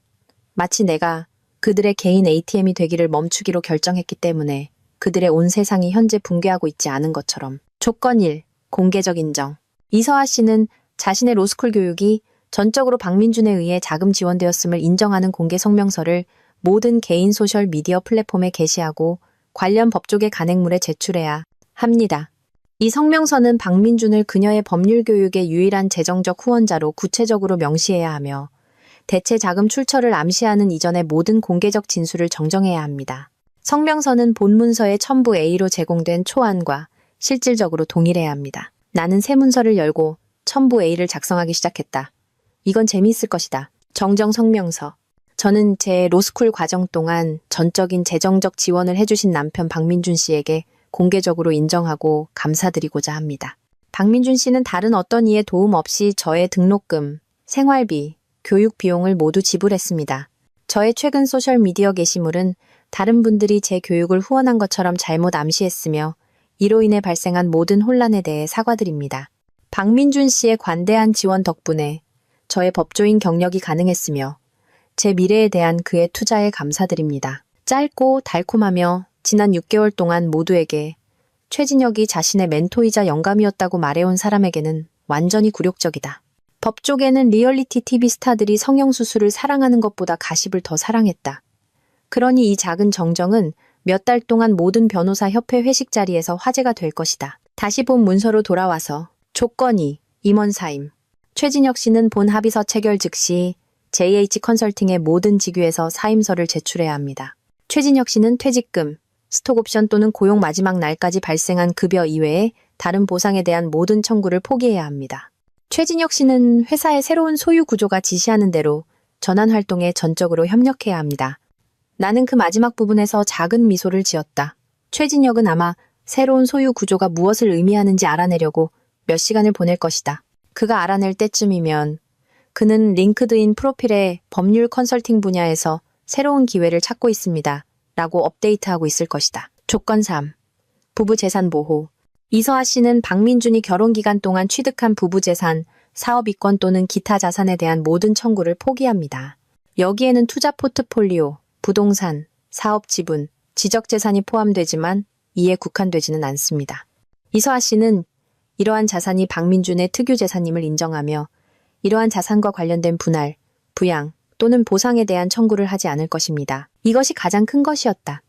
마치 내가 그들의 개인 ATM이 되기를 멈추기로 결정했기 때문에 그들의 온 세상이 현재 붕괴하고 있지 않은 것처럼. 조건 1. 공개적 인정. 이서아 씨는 자신의 로스쿨 교육이 전적으로 박민준에 의해 자금 지원되었음을 인정하는 공개 성명서를 모든 개인 소셜 미디어 플랫폼에 게시하고 관련 법조계 간행물에 제출해야 합니다. 이 성명서는 박민준을 그녀의 법률 교육의 유일한 재정적 후원자로 구체적으로 명시해야 하며 대체 자금 출처를 암시하는 이전의 모든 공개적 진술을 정정해야 합니다. 성명서는 본문서의 첨부 A로 제공된 초안과 실질적으로 동일해야 합니다. 나는 새 문서를 열고 첨부 A를 작성하기 시작했다. 이건 재미있을 것이다. 정정 성명서. 저는 제 로스쿨 과정 동안 전적인 재정적 지원을 해주신 남편 박민준 씨에게 공개적으로 인정하고 감사드리고자 합니다. 박민준 씨는 다른 어떤 이의 도움 없이 저의 등록금, 생활비, 교육 비용을 모두 지불했습니다. 저의 최근 소셜미디어 게시물은 다른 분들이 제 교육을 후원한 것처럼 잘못 암시했으며 이로 인해 발생한 모든 혼란에 대해 사과드립니다. 박민준 씨의 관대한 지원 덕분에 저의 법조인 경력이 가능했으며 제 미래에 대한 그의 투자에 감사드립니다. 짧고 달콤하며 지난 6개월 동안 모두에게 최진혁이 자신의 멘토이자 영감이었다고 말해온 사람에게는 완전히 굴욕적이다. 법조계는 리얼리티 TV 스타들이 성형수술을 사랑하는 것보다 가십을 더 사랑했다. 그러니 이 작은 정정은 몇 달 동안 모든 변호사 협회 회식 자리에서 화제가 될 것이다. 다시 본 문서로 돌아와서 조건 2. 임원 사임. 최진혁 씨는 본 합의서 체결 즉시 JH 컨설팅의 모든 직위에서 사임서를 제출해야 합니다. 최진혁 씨는 퇴직금, 스톡옵션 또는 고용 마지막 날까지 발생한 급여 이외에 다른 보상에 대한 모든 청구를 포기해야 합니다. 최진혁 씨는 회사의 새로운 소유 구조가 지시하는 대로 전환 활동에 전적으로 협력해야 합니다. 나는 그 마지막 부분에서 작은 미소를 지었다. 최진혁은 아마 새로운 소유 구조가 무엇을 의미하는지 알아내려고 몇 시간을 보낼 것이다. 그가 알아낼 때쯤이면 그는 링크드인 프로필에 법률 컨설팅 분야에서 새로운 기회를 찾고 있습니다. 라고 업데이트하고 있을 것이다. 조건 3. 부부 재산 보호. 이서아 씨는 박민준이 결혼 기간 동안 취득한 부부 재산, 사업 이권 또는 기타 자산에 대한 모든 청구를 포기합니다. 여기에는 투자 포트폴리오, 부동산, 사업 지분, 지적 재산이 포함되지만 이에 국한되지는 않습니다. 이서아 씨는 이러한 자산이 박민준의 특유 재산임을 인정하며 이러한 자산과 관련된 분할, 부양 또는 보상에 대한 청구를 하지 않을 것입니다. 이것이 가장 큰 것이었다.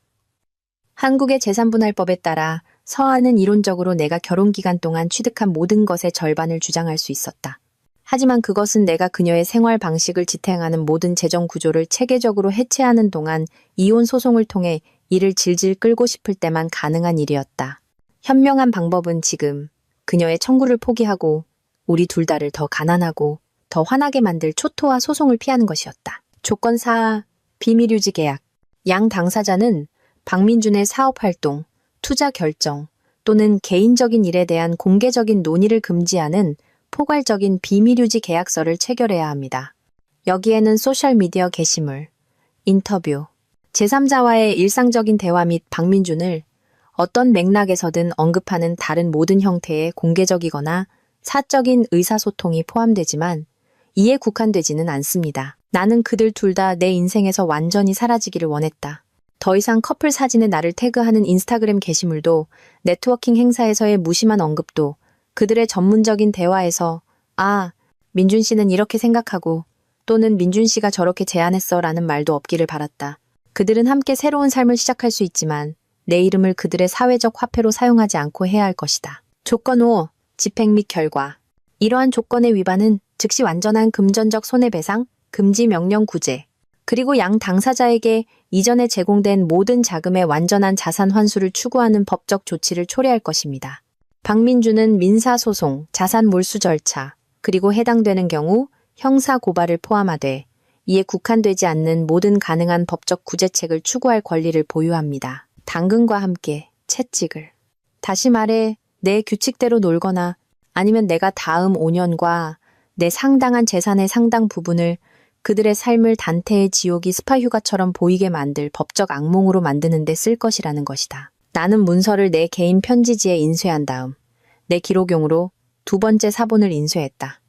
한국의 재산분할법에 따라 서아는 이론적으로 내가 결혼 기간 동안 취득한 모든 것의 절반을 주장할 수 있었다. 하지만 그것은 내가 그녀의 생활 방식을 지탱하는 모든 재정 구조를 체계적으로 해체하는 동안 이혼 소송을 통해 이를 질질 끌고 싶을 때만 가능한 일이었다. 현명한 방법은 지금 그녀의 청구를 포기하고 우리 둘 다를 더 가난하고 더 화나게 만들 초토화 소송을 피하는 것이었다. 조건 4. 비밀 유지 계약. 양 당사자는 박민준의 사업 활동, 투자 결정 또는 개인적인 일에 대한 공개적인 논의를 금지하는 포괄적인 비밀 유지 계약서를 체결해야 합니다. 여기에는 소셜미디어 게시물, 인터뷰, 제3자와의 일상적인 대화 및 박민준을 어떤 맥락에서든 언급하는 다른 모든 형태의 공개적이거나 사적인 의사소통이 포함되지만 이에 국한되지는 않습니다. 나는 그들 둘 다 내 인생에서 완전히 사라지기를 원했다. 더 이상 커플 사진에 나를 태그하는 인스타그램 게시물도 네트워킹 행사에서의 무심한 언급도 그들의 전문적인 대화에서 아, 민준 씨는 이렇게 생각하고 또는 민준 씨가 저렇게 제안했어 라는 말도 없기를 바랐다. 그들은 함께 새로운 삶을 시작할 수 있지만 내 이름을 그들의 사회적 화폐로 사용하지 않고 해야 할 것이다. 조건 5. 집행 및 결과. 이러한 조건의 위반은 즉시 완전한 금전적 손해배상, 금지 명령 구제, 그리고 양 당사자에게 이전에 제공된 모든 자금의 완전한 자산 환수를 추구하는 법적 조치를 초래할 것입니다. 박민준은 민사소송, 자산 몰수 절차, 그리고 해당되는 경우 형사 고발을 포함하되 이에 국한되지 않는 모든 가능한 법적 구제책을 추구할 권리를 보유합니다. 당근과 함께 채찍을. 다시 말해 내 규칙대로 놀거나 아니면 내가 다음 5년과 내 상당한 재산의 상당 부분을 그들의 삶을 단테의 지옥이 스파 휴가처럼 보이게 만들 법적 악몽으로 만드는 데 쓸 것이라는 것이다. 나는 문서를 내 개인 편지지에 인쇄한 다음 내 기록용으로 두 번째 사본을 인쇄했다.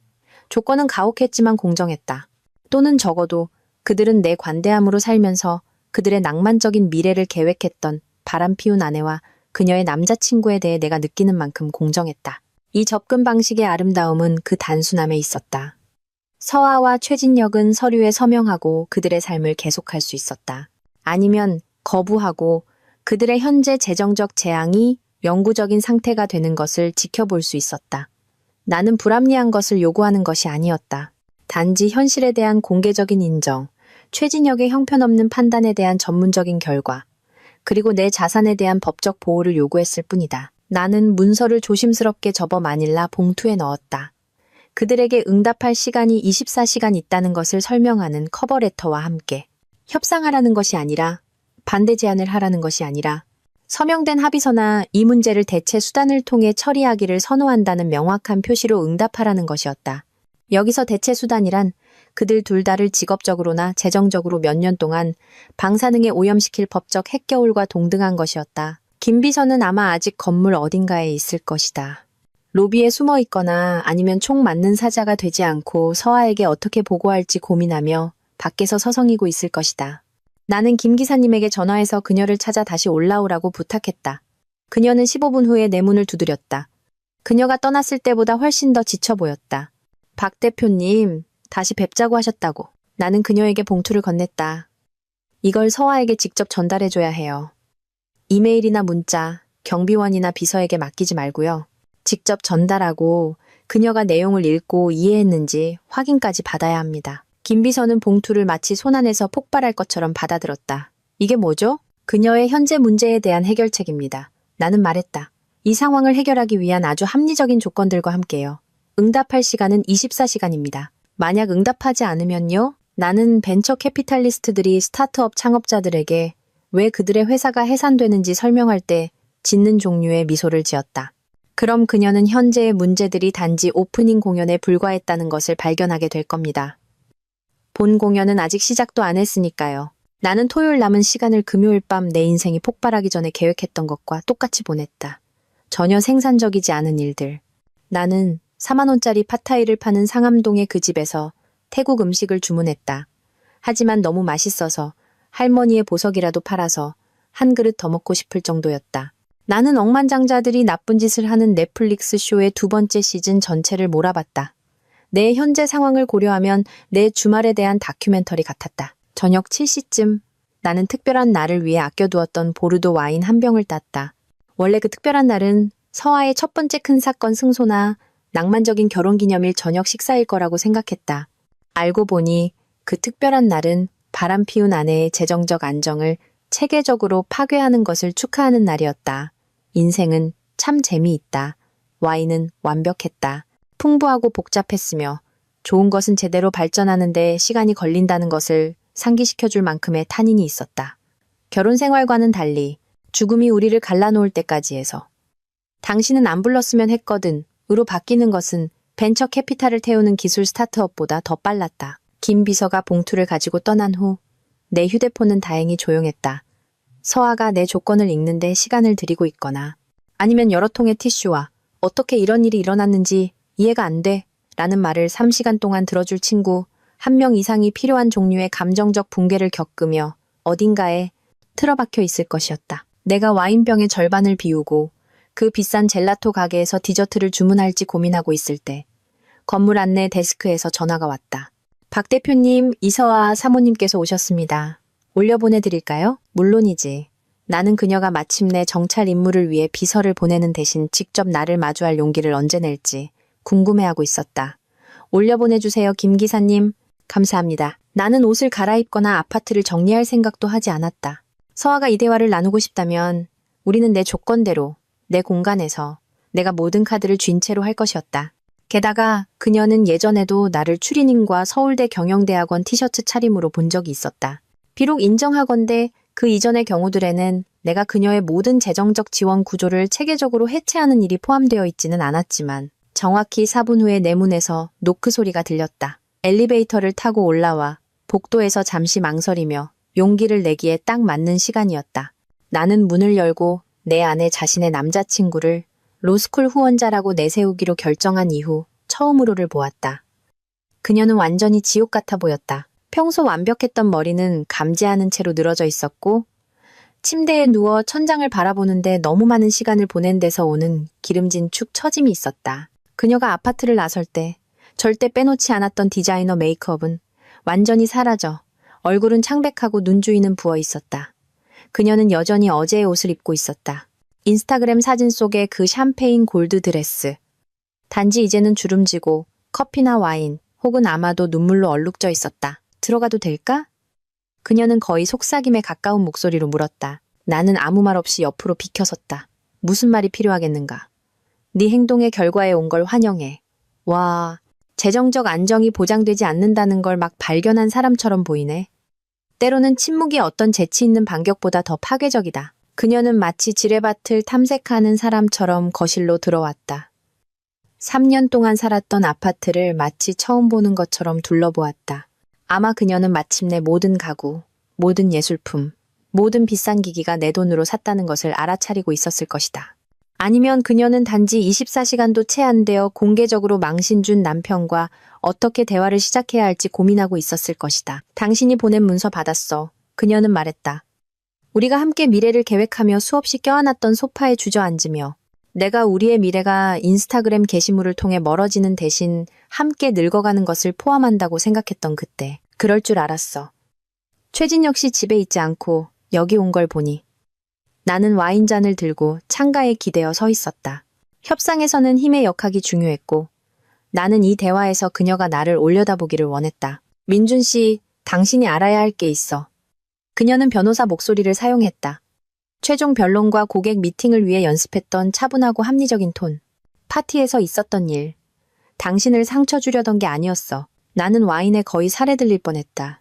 조건은 가혹했지만 공정했다. 또는 적어도 그들은 내 관대함으로 살면서 그들의 낭만적인 미래를 계획했던 바람 피운 아내와 그녀의 남자친구에 대해 내가 느끼는 만큼 공정했다. 이 접근 방식의 아름다움은 그 단순함에 있었다. 서아와 최진혁은 서류에 서명하고 그들의 삶을 계속할 수 있었다. 아니면 거부하고 그들의 현재 재정적 재앙이 영구적인 상태가 되는 것을 지켜볼 수 있었다. 나는 불합리한 것을 요구하는 것이 아니었다. 단지 현실에 대한 공개적인 인정, 최진혁의 형편없는 판단에 대한 전문적인 결과, 그리고 내 자산에 대한 법적 보호를 요구했을 뿐이다. 나는 문서를 조심스럽게 접어 마닐라 봉투에 넣었다. 그들에게 응답할 시간이 24시간 있다는 것을 설명하는 커버레터와 함께 협상하라는 것이 아니라 반대 제안을 하라는 것이 아니라 서명된 합의서나 이 문제를 대체 수단을 통해 처리하기를 선호한다는 명확한 표시로 응답하라는 것이었다. 여기서 대체 수단이란 그들 둘 다를 직업적으로나 재정적으로 몇 년 동안 방사능에 오염시킬 법적 핵겨울과 동등한 것이었다. 김 비서는 아마 아직 건물 어딘가에 있을 것이다. 로비에 숨어 있거나 아니면 총 맞는 사자가 되지 않고 서아에게 어떻게 보고할지 고민하며 밖에서 서성이고 있을 것이다. 나는 김 기사님에게 전화해서 그녀를 찾아 다시 올라오라고 부탁했다. 그녀는 15분 후에 내 문을 두드렸다. 그녀가 떠났을 때보다 훨씬 더 지쳐 보였다. 박 대표님, 다시 뵙자고 하셨다고. 나는 그녀에게 봉투를 건넸다. 이걸 서아에게 직접 전달해줘야 해요. 이메일이나 문자, 경비원이나 비서에게 맡기지 말고요. 직접 전달하고 그녀가 내용을 읽고 이해했는지 확인까지 받아야 합니다. 김 비서는 봉투를 마치 손안에서 폭발할 것처럼 받아들었다. 이게 뭐죠? 그녀의 현재 문제에 대한 해결책입니다. 나는 말했다. 이 상황을 해결하기 위한 아주 합리적인 조건들과 함께요. 응답할 시간은 24시간입니다. 만약 응답하지 않으면요? 나는 벤처 캐피탈리스트들이 스타트업 창업자들에게 왜 그들의 회사가 해산되는지 설명할 때 짓는 종류의 미소를 지었다. 그럼 그녀는 현재의 문제들이 단지 오프닝 공연에 불과했다는 것을 발견하게 될 겁니다. 본 공연은 아직 시작도 안 했으니까요. 나는 토요일 남은 시간을 금요일 밤 내 인생이 폭발하기 전에 계획했던 것과 똑같이 보냈다. 전혀 생산적이지 않은 일들. 나는 4만 원짜리 팟타이를 파는 상암동의 그 집에서 태국 음식을 주문했다. 하지만 너무 맛있어서 할머니의 보석이라도 팔아서 한 그릇 더 먹고 싶을 정도였다. 나는 억만장자들이 나쁜 짓을 하는 넷플릭스 쇼의 2번째 시즌 전체를 몰아봤다. 내 현재 상황을 고려하면 내 주말에 대한 다큐멘터리 같았다. 저녁 7시쯤 나는 특별한 날을 위해 아껴두었던 보르도 와인 한 병을 땄다. 원래 그 특별한 날은 서아의 첫 번째 큰 사건 승소나 낭만적인 결혼기념일 저녁 식사일 거라고 생각했다. 알고 보니 그 특별한 날은 바람 피운 아내의 재정적 안정을 체계적으로 파괴하는 것을 축하하는 날이었다. 인생은 참 재미있다. 와인은 완벽했다. 풍부하고 복잡했으며 좋은 것은 제대로 발전하는 데 시간이 걸린다는 것을 상기시켜줄 만큼의 탄인이 있었다. 결혼 생활과는 달리 죽음이 우리를 갈라놓을 때까지 해서 당신은 안 불렀으면 했거든 으로 바뀌는 것은 벤처 캐피탈을 태우는 기술 스타트업보다 더 빨랐다. 김 비서가 봉투를 가지고 떠난 후 내 휴대폰은 다행히 조용했다. 서아가 내 조건을 읽는데 시간을 들이고 있거나 아니면 여러 통의 티슈와 어떻게 이런 일이 일어났는지 이해가 안 돼 라는 말을 3시간 동안 들어줄 친구 한 명 이상이 필요한 종류의 감정적 붕괴를 겪으며 어딘가에 틀어박혀 있을 것이었다. 내가 와인병의 절반을 비우고 그 비싼 젤라토 가게에서 디저트를 주문할지 고민하고 있을 때 건물 안내 데스크에서 전화가 왔다. 박 대표님, 이서아 사모님께서 오셨습니다. 올려보내드릴까요? 물론이지. 나는 그녀가 마침내 정찰 임무를 위해 비서를 보내는 대신 직접 나를 마주할 용기를 언제 낼지 궁금해하고 있었다. 올려보내주세요, 김 기사님. 감사합니다. 나는 옷을 갈아입거나 아파트를 정리할 생각도 하지 않았다. 서아가 이 대화를 나누고 싶다면 우리는 내 조건대로 내 공간에서 내가 모든 카드를 쥔 채로 할 것이었다. 게다가 그녀는 예전에도 나를 추리닝과 서울대 경영대학원 티셔츠 차림으로 본 적이 있었다. 비록 인정하건대 그 이전의 경우들에는 내가 그녀의 모든 재정적 지원 구조를 체계적으로 해체하는 일이 포함되어 있지는 않았지만 정확히 4분 후에 내 문에서 노크 소리가 들렸다. 엘리베이터를 타고 올라와 복도에서 잠시 망설이며 용기를 내기에 딱 맞는 시간이었다. 나는 문을 열고 내 안에 자신의 남자친구를 로스쿨 후원자라고 내세우기로 결정한 이후 처음으로를 보았다. 그녀는 완전히 지옥 같아 보였다. 평소 완벽했던 머리는 감지하는 채로 늘어져 있었고 침대에 누워 천장을 바라보는데 너무 많은 시간을 보낸 데서 오는 기름진 축 처짐이 있었다. 그녀가 아파트를 나설 때 절대 빼놓지 않았던 디자이너 메이크업은 완전히 사라져 얼굴은 창백하고 눈주위는 부어 있었다. 그녀는 여전히 어제의 옷을 입고 있었다. 인스타그램 사진 속의 그 샴페인 골드 드레스. 단지 이제는 주름지고 커피나 와인 혹은 아마도 눈물로 얼룩져 있었다. 들어가도 될까? 그녀는 거의 속삭임에 가까운 목소리로 물었다. 나는 아무 말 없이 옆으로 비켜섰다. 무슨 말이 필요하겠는가? 네 행동의 결과에 온 걸 환영해. 와, 재정적 안정이 보장되지 않는다는 걸 막 발견한 사람처럼 보이네. 때로는 침묵이 어떤 재치 있는 반격보다 더 파괴적이다. 그녀는 마치 지뢰밭을 탐색하는 사람처럼 거실로 들어왔다. 3년 동안 살았던 아파트를 마치 처음 보는 것처럼 둘러보았다. 아마 그녀는 마침내 모든 가구, 모든 예술품, 모든 비싼 기기가 내 돈으로 샀다는 것을 알아차리고 있었을 것이다. 아니면 그녀는 단지 24시간도 채 안 되어 공개적으로 망신 준 남편과 어떻게 대화를 시작해야 할지 고민하고 있었을 것이다. 당신이 보낸 문서 받았어. 그녀는 말했다. 우리가 함께 미래를 계획하며 수없이 껴안았던 소파에 주저앉으며 내가 우리의 미래가 인스타그램 게시물을 통해 멀어지는 대신 함께 늙어가는 것을 포함한다고 생각했던 그때. 그럴 줄 알았어. 최진 역시 집에 있지 않고 여기 온 걸 보니 나는 와인잔을 들고 창가에 기대어 서 있었다. 협상에서는 힘의 역학이 중요했고 나는 이 대화에서 그녀가 나를 올려다보기를 원했다. 민준 씨, 당신이 알아야 할 게 있어. 그녀는 변호사 목소리를 사용했다. 최종 변론과 고객 미팅을 위해 연습했던 차분하고 합리적인 톤. 파티에서 있었던 일. 당신을 상처 주려던 게 아니었어. 나는 와인에 거의 살에 들릴 뻔했다.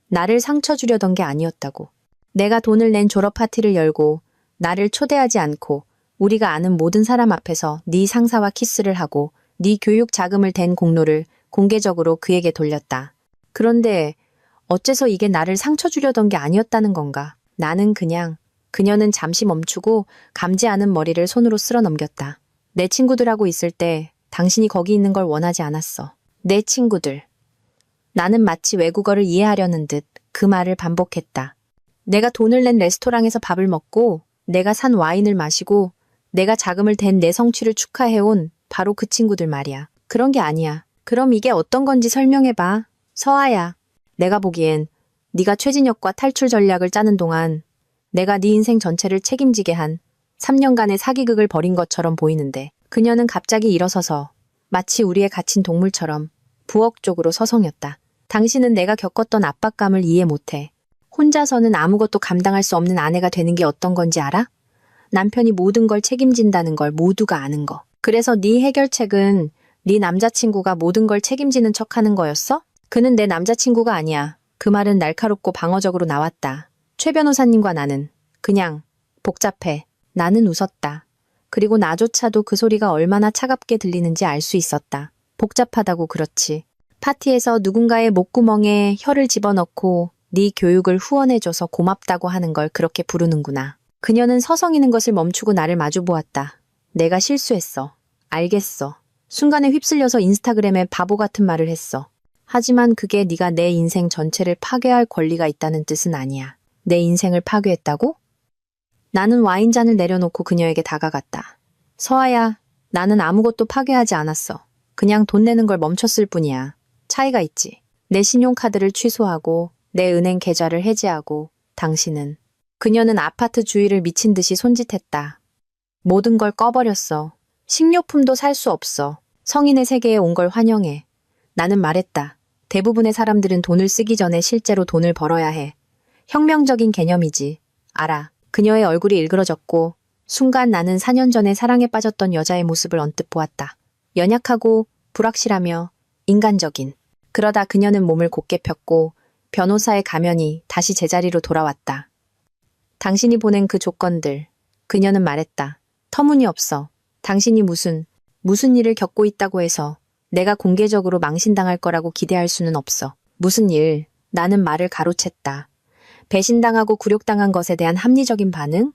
나를 상처 주려던 게 아니었다고. 내가 돈을 낸 졸업 파티를 열고 나를 초대하지 않고 우리가 아는 모든 사람 앞에서 네 상사와 키스를 하고 네 교육 자금을 댄 공로를 공개적으로 그에게 돌렸다. 그런데 어째서 이게 나를 상처 주려던 게 아니었다는 건가? 나는 그냥 그녀는 잠시 멈추고 감지 않은 머리를 손으로 쓸어 넘겼다. 내 친구들하고 있을 때 당신이 거기 있는 걸 원하지 않았어. 내 친구들. 나는 마치 외국어를 이해하려는 듯 그 말을 반복했다. 내가 돈을 낸 레스토랑에서 밥을 먹고 내가 산 와인을 마시고 내가 자금을 댄 내 성취를 축하해온 바로 그 친구들 말이야. 그런 게 아니야. 그럼 이게 어떤 건지 설명해봐. 서아야. 내가 보기엔 네가 최진혁과 탈출 전략을 짜는 동안 내가 네 인생 전체를 책임지게 한 3년간의 사기극을 벌인 것처럼 보이는데 그녀는 갑자기 일어서서 마치 우리의 갇힌 동물처럼 부엌 쪽으로 서성였다. 당신은 내가 겪었던 압박감을 이해 못해. 혼자서는 아무것도 감당할 수 없는 아내가 되는 게 어떤 건지 알아? 남편이 모든 걸 책임진다는 걸 모두가 아는 거. 그래서 네 해결책은 네 남자친구가 모든 걸 책임지는 척하는 거였어? 그는 내 남자친구가 아니야. 그 말은 날카롭고 방어적으로 나왔다. 최 변호사님과 나는 그냥 복잡해. 나는 웃었다. 그리고 나조차도 그 소리가 얼마나 차갑게 들리는지 알 수 있었다. 복잡하다고 그렇지. 파티에서 누군가의 목구멍에 혀를 집어넣고 네 교육을 후원해줘서 고맙다고 하는 걸 그렇게 부르는구나. 그녀는 서성이는 것을 멈추고 나를 마주보았다. 내가 실수했어. 알겠어. 순간에 휩쓸려서 인스타그램에 바보 같은 말을 했어. 하지만 그게 네가 내 인생 전체를 파괴할 권리가 있다는 뜻은 아니야. 내 인생을 파괴했다고? 나는 와인잔을 내려놓고 그녀에게 다가갔다. 서아야, 나는 아무것도 파괴하지 않았어. 그냥 돈 내는 걸 멈췄을 뿐이야. 차이가 있지. 내 신용카드를 취소하고 내 은행 계좌를 해지하고 당신은. 그녀는 아파트 주위를 미친 듯이 손짓했다. 모든 걸 꺼버렸어. 식료품도 살 수 없어. 성인의 세계에 온 걸 환영해. 나는 말했다. 대부분의 사람들은 돈을 쓰기 전에 실제로 돈을 벌어야 해. 혁명적인 개념이지. 알아. 그녀의 얼굴이 일그러졌고 순간 나는 4년 전에 사랑에 빠졌던 여자의 모습을 언뜻 보았다. 연약하고 불확실하며 인간적인. 그러다 그녀는 몸을 곧게 폈고 변호사의 가면이 다시 제자리로 돌아왔다. 당신이 보낸 그 조건들. 그녀는 말했다. 터무니없어. 당신이 무슨 일을 겪고 있다고 해서 내가 공개적으로 망신당할 거라고 기대할 수는 없어. 무슨 일? 나는 말을 가로챘다. 배신당하고 굴욕당한 것에 대한 합리적인 반응?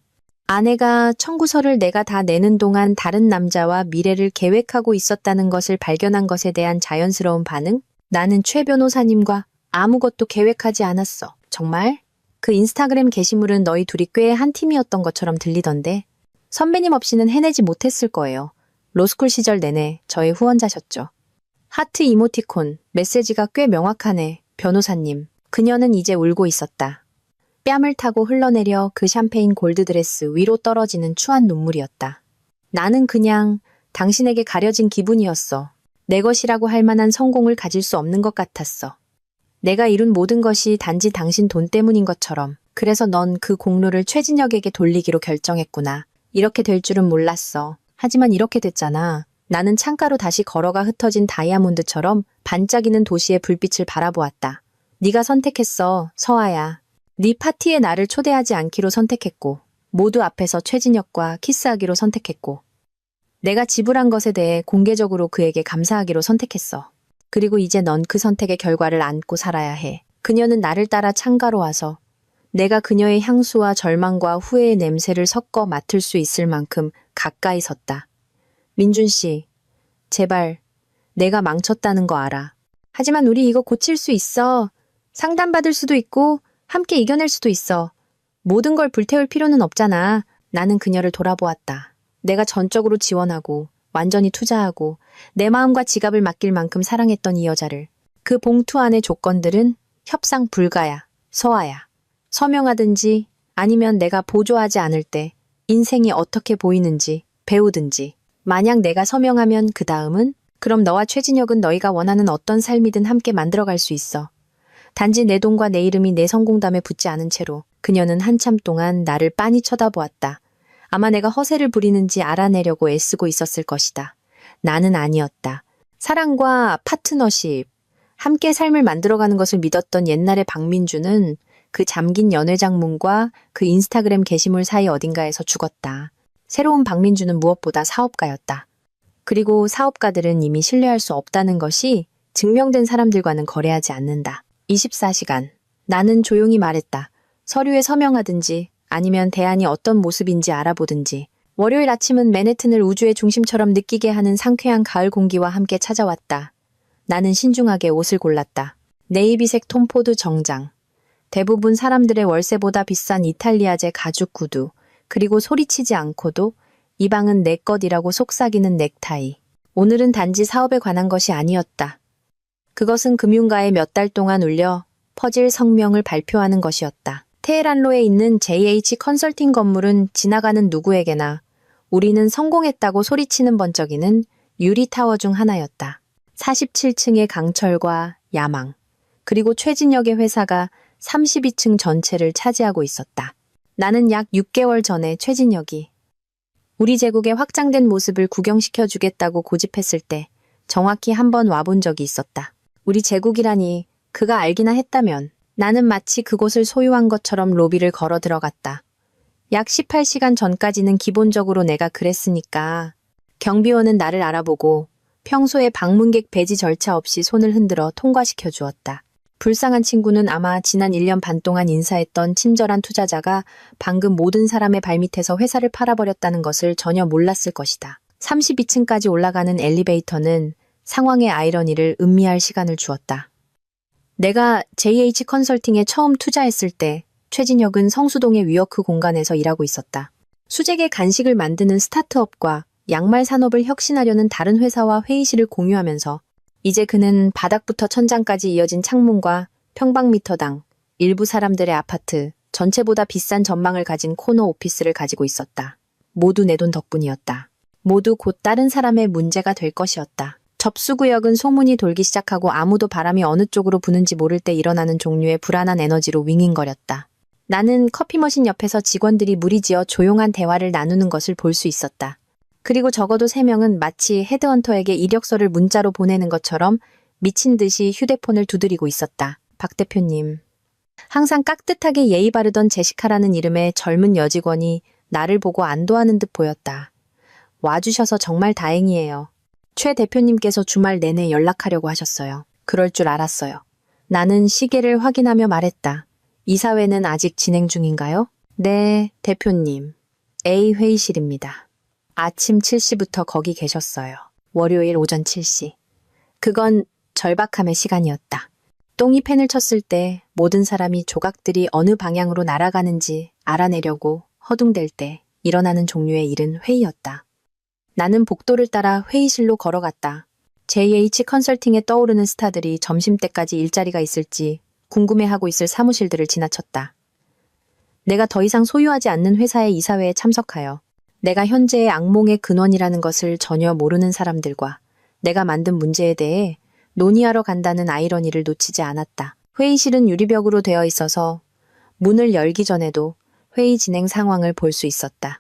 아내가 청구서를 내가 다 내는 동안 다른 남자와 미래를 계획하고 있었다는 것을 발견한 것에 대한 자연스러운 반응? 나는 최 변호사님과 아무것도 계획하지 않았어. 정말? 그 인스타그램 게시물은 너희 둘이 꽤 한 팀이었던 것처럼 들리던데 선배님 없이는 해내지 못했을 거예요. 로스쿨 시절 내내 저의 후원자셨죠. 하트 이모티콘, 메시지가 꽤 명확하네. 변호사님. 그녀는 이제 울고 있었다. 뺨을 타고 흘러내려 그 샴페인 골드드레스 위로 떨어지는 추한 눈물이었다. 나는 그냥 당신에게 가려진 기분이었어. 내 것이라고 할 만한 성공을 가질 수 없는 것 같았어. 내가 이룬 모든 것이 단지 당신 돈 때문인 것처럼. 그래서 넌 그 공로를 최진혁에게 돌리기로 결정했구나. 이렇게 될 줄은 몰랐어. 하지만 이렇게 됐잖아. 나는 창가로 다시 걸어가 흩어진 다이아몬드처럼 반짝이는 도시의 불빛을 바라보았다. 네가 선택했어, 서아야. 네 파티에 나를 초대하지 않기로 선택했고, 모두 앞에서 최진혁과 키스하기로 선택했고, 내가 지불한 것에 대해 공개적으로 그에게 감사하기로 선택했어. 그리고 이제 넌 그 선택의 결과를 안고 살아야 해. 그녀는 나를 따라 창가로 와서 내가 그녀의 향수와 절망과 후회의 냄새를 섞어 맡을 수 있을 만큼 가까이 섰다. 민준 씨, 제발 내가 망쳤다는 거 알아. 하지만 우리 이거 고칠 수 있어. 상담받을 수도 있고 함께 이겨낼 수도 있어. 모든 걸 불태울 필요는 없잖아. 나는 그녀를 돌아보았다. 내가 전적으로 지원하고 완전히 투자하고 내 마음과 지갑을 맡길 만큼 사랑했던 이 여자를. 그 봉투 안의 조건들은 협상 불가야. 서아야. 서명하든지 아니면 내가 보조하지 않을 때 인생이 어떻게 보이는지 배우든지. 만약 내가 서명하면 그 다음은? 그럼 너와 최진혁은 너희가 원하는 어떤 삶이든 함께 만들어갈 수 있어. 단지 내 돈과 내 이름이 내 성공담에 붙지 않은 채로. 그녀는 한참 동안 나를 빤히 쳐다보았다. 아마 내가 허세를 부리는지 알아내려고 애쓰고 있었을 것이다. 나는 아니었다. 사랑과 파트너십, 함께 삶을 만들어가는 것을 믿었던 옛날의 박민주는 그 잠긴 연회장문과 그 인스타그램 게시물 사이 어딘가에서 죽었다. 새로운 박민주는 무엇보다 사업가였다. 그리고 사업가들은 이미 신뢰할 수 없다는 것이 증명된 사람들과는 거래하지 않는다. 24시간. 나는 조용히 말했다. 서류에 서명하든지 아니면 대안이 어떤 모습인지 알아보든지. 월요일 아침은 맨해튼을 우주의 중심처럼 느끼게 하는 상쾌한 가을 공기와 함께 찾아왔다. 나는 신중하게 옷을 골랐다. 네이비색 톰포드 정장. 대부분 사람들의 월세보다 비싼 이탈리아제 가죽 구두. 그리고 소리치지 않고도 이 방은 내 것이라고 속삭이는 넥타이. 오늘은 단지 사업에 관한 것이 아니었다. 그것은 금융가에 몇 달 동안 울려 퍼질 성명을 발표하는 것이었다. 테헤란로에 있는 JH 컨설팅 건물은 지나가는 누구에게나 우리는 성공했다고 소리치는 번쩍이는 유리타워 중 하나였다. 47층의 강철과 야망, 그리고 최진혁의 회사가 32층 전체를 차지하고 있었다. 나는 약 6개월 전에 최진혁이 우리 제국의 확장된 모습을 구경시켜 주겠다고 고집했을 때 정확히 한 번 와본 적이 있었다. 우리 제국이라니 그가 알기나 했다면 나는 마치 그곳을 소유한 것처럼 로비를 걸어 들어갔다. 약 18시간 전까지는 기본적으로 내가 그랬으니까. 경비원은 나를 알아보고 평소에 방문객 배지 절차 없이 손을 흔들어 통과시켜 주었다. 불쌍한 친구는 아마 지난 1년 반 동안 인사했던 친절한 투자자가 방금 모든 사람의 발밑에서 회사를 팔아버렸다는 것을 전혀 몰랐을 것이다. 32층까지 올라가는 엘리베이터는 상황의 아이러니를 음미할 시간을 주었다. 내가 JH 컨설팅에 처음 투자했을 때 최진혁은 성수동의 위워크 공간에서 일하고 있었다. 수제계 간식을 만드는 스타트업과 양말 산업을 혁신하려는 다른 회사와 회의실을 공유하면서 이제 그는 바닥부터 천장까지 이어진 창문과 평방미터당 일부 사람들의 아파트, 전체보다 비싼 전망을 가진 코너 오피스를 가지고 있었다. 모두 내 돈 덕분이었다. 모두 곧 다른 사람의 문제가 될 것이었다. 접수구역은 소문이 돌기 시작하고 아무도 바람이 어느 쪽으로 부는지 모를 때 일어나는 종류의 불안한 에너지로 윙윙거렸다. 나는 커피 머신 옆에서 직원들이 무리지어 조용한 대화를 나누는 것을 볼 수 있었다. 그리고 적어도 3명은 마치 헤드헌터에게 이력서를 문자로 보내는 것처럼 미친 듯이 휴대폰을 두드리고 있었다. 박 대표님. 항상 깍듯하게 예의 바르던 제시카라는 이름의 젊은 여직원이 나를 보고 안도하는 듯 보였다. 와주셔서 정말 다행이에요. 최 대표님께서 주말 내내 연락하려고 하셨어요. 그럴 줄 알았어요. 나는 시계를 확인하며 말했다. 이사회는 아직 진행 중인가요? 네, 대표님. A 회의실입니다. 아침 7시부터 거기 계셨어요. 월요일 오전 7시. 그건 절박함의 시간이었다. 똥이 펜을 쳤을 때 모든 사람이 조각들이 어느 방향으로 날아가는지 알아내려고 허둥댈 때 일어나는 종류의 일은 회의였다. 나는 복도를 따라 회의실로 걸어갔다. JH 컨설팅에 떠오르는 스타들이 점심때까지 일자리가 있을지 궁금해하고 있을 사무실들을 지나쳤다. 내가 더 이상 소유하지 않는 회사의 이사회에 참석하여 내가 현재의 악몽의 근원이라는 것을 전혀 모르는 사람들과 내가 만든 문제에 대해 논의하러 간다는 아이러니를 놓치지 않았다. 회의실은 유리벽으로 되어 있어서 문을 열기 전에도 회의 진행 상황을 볼 수 있었다.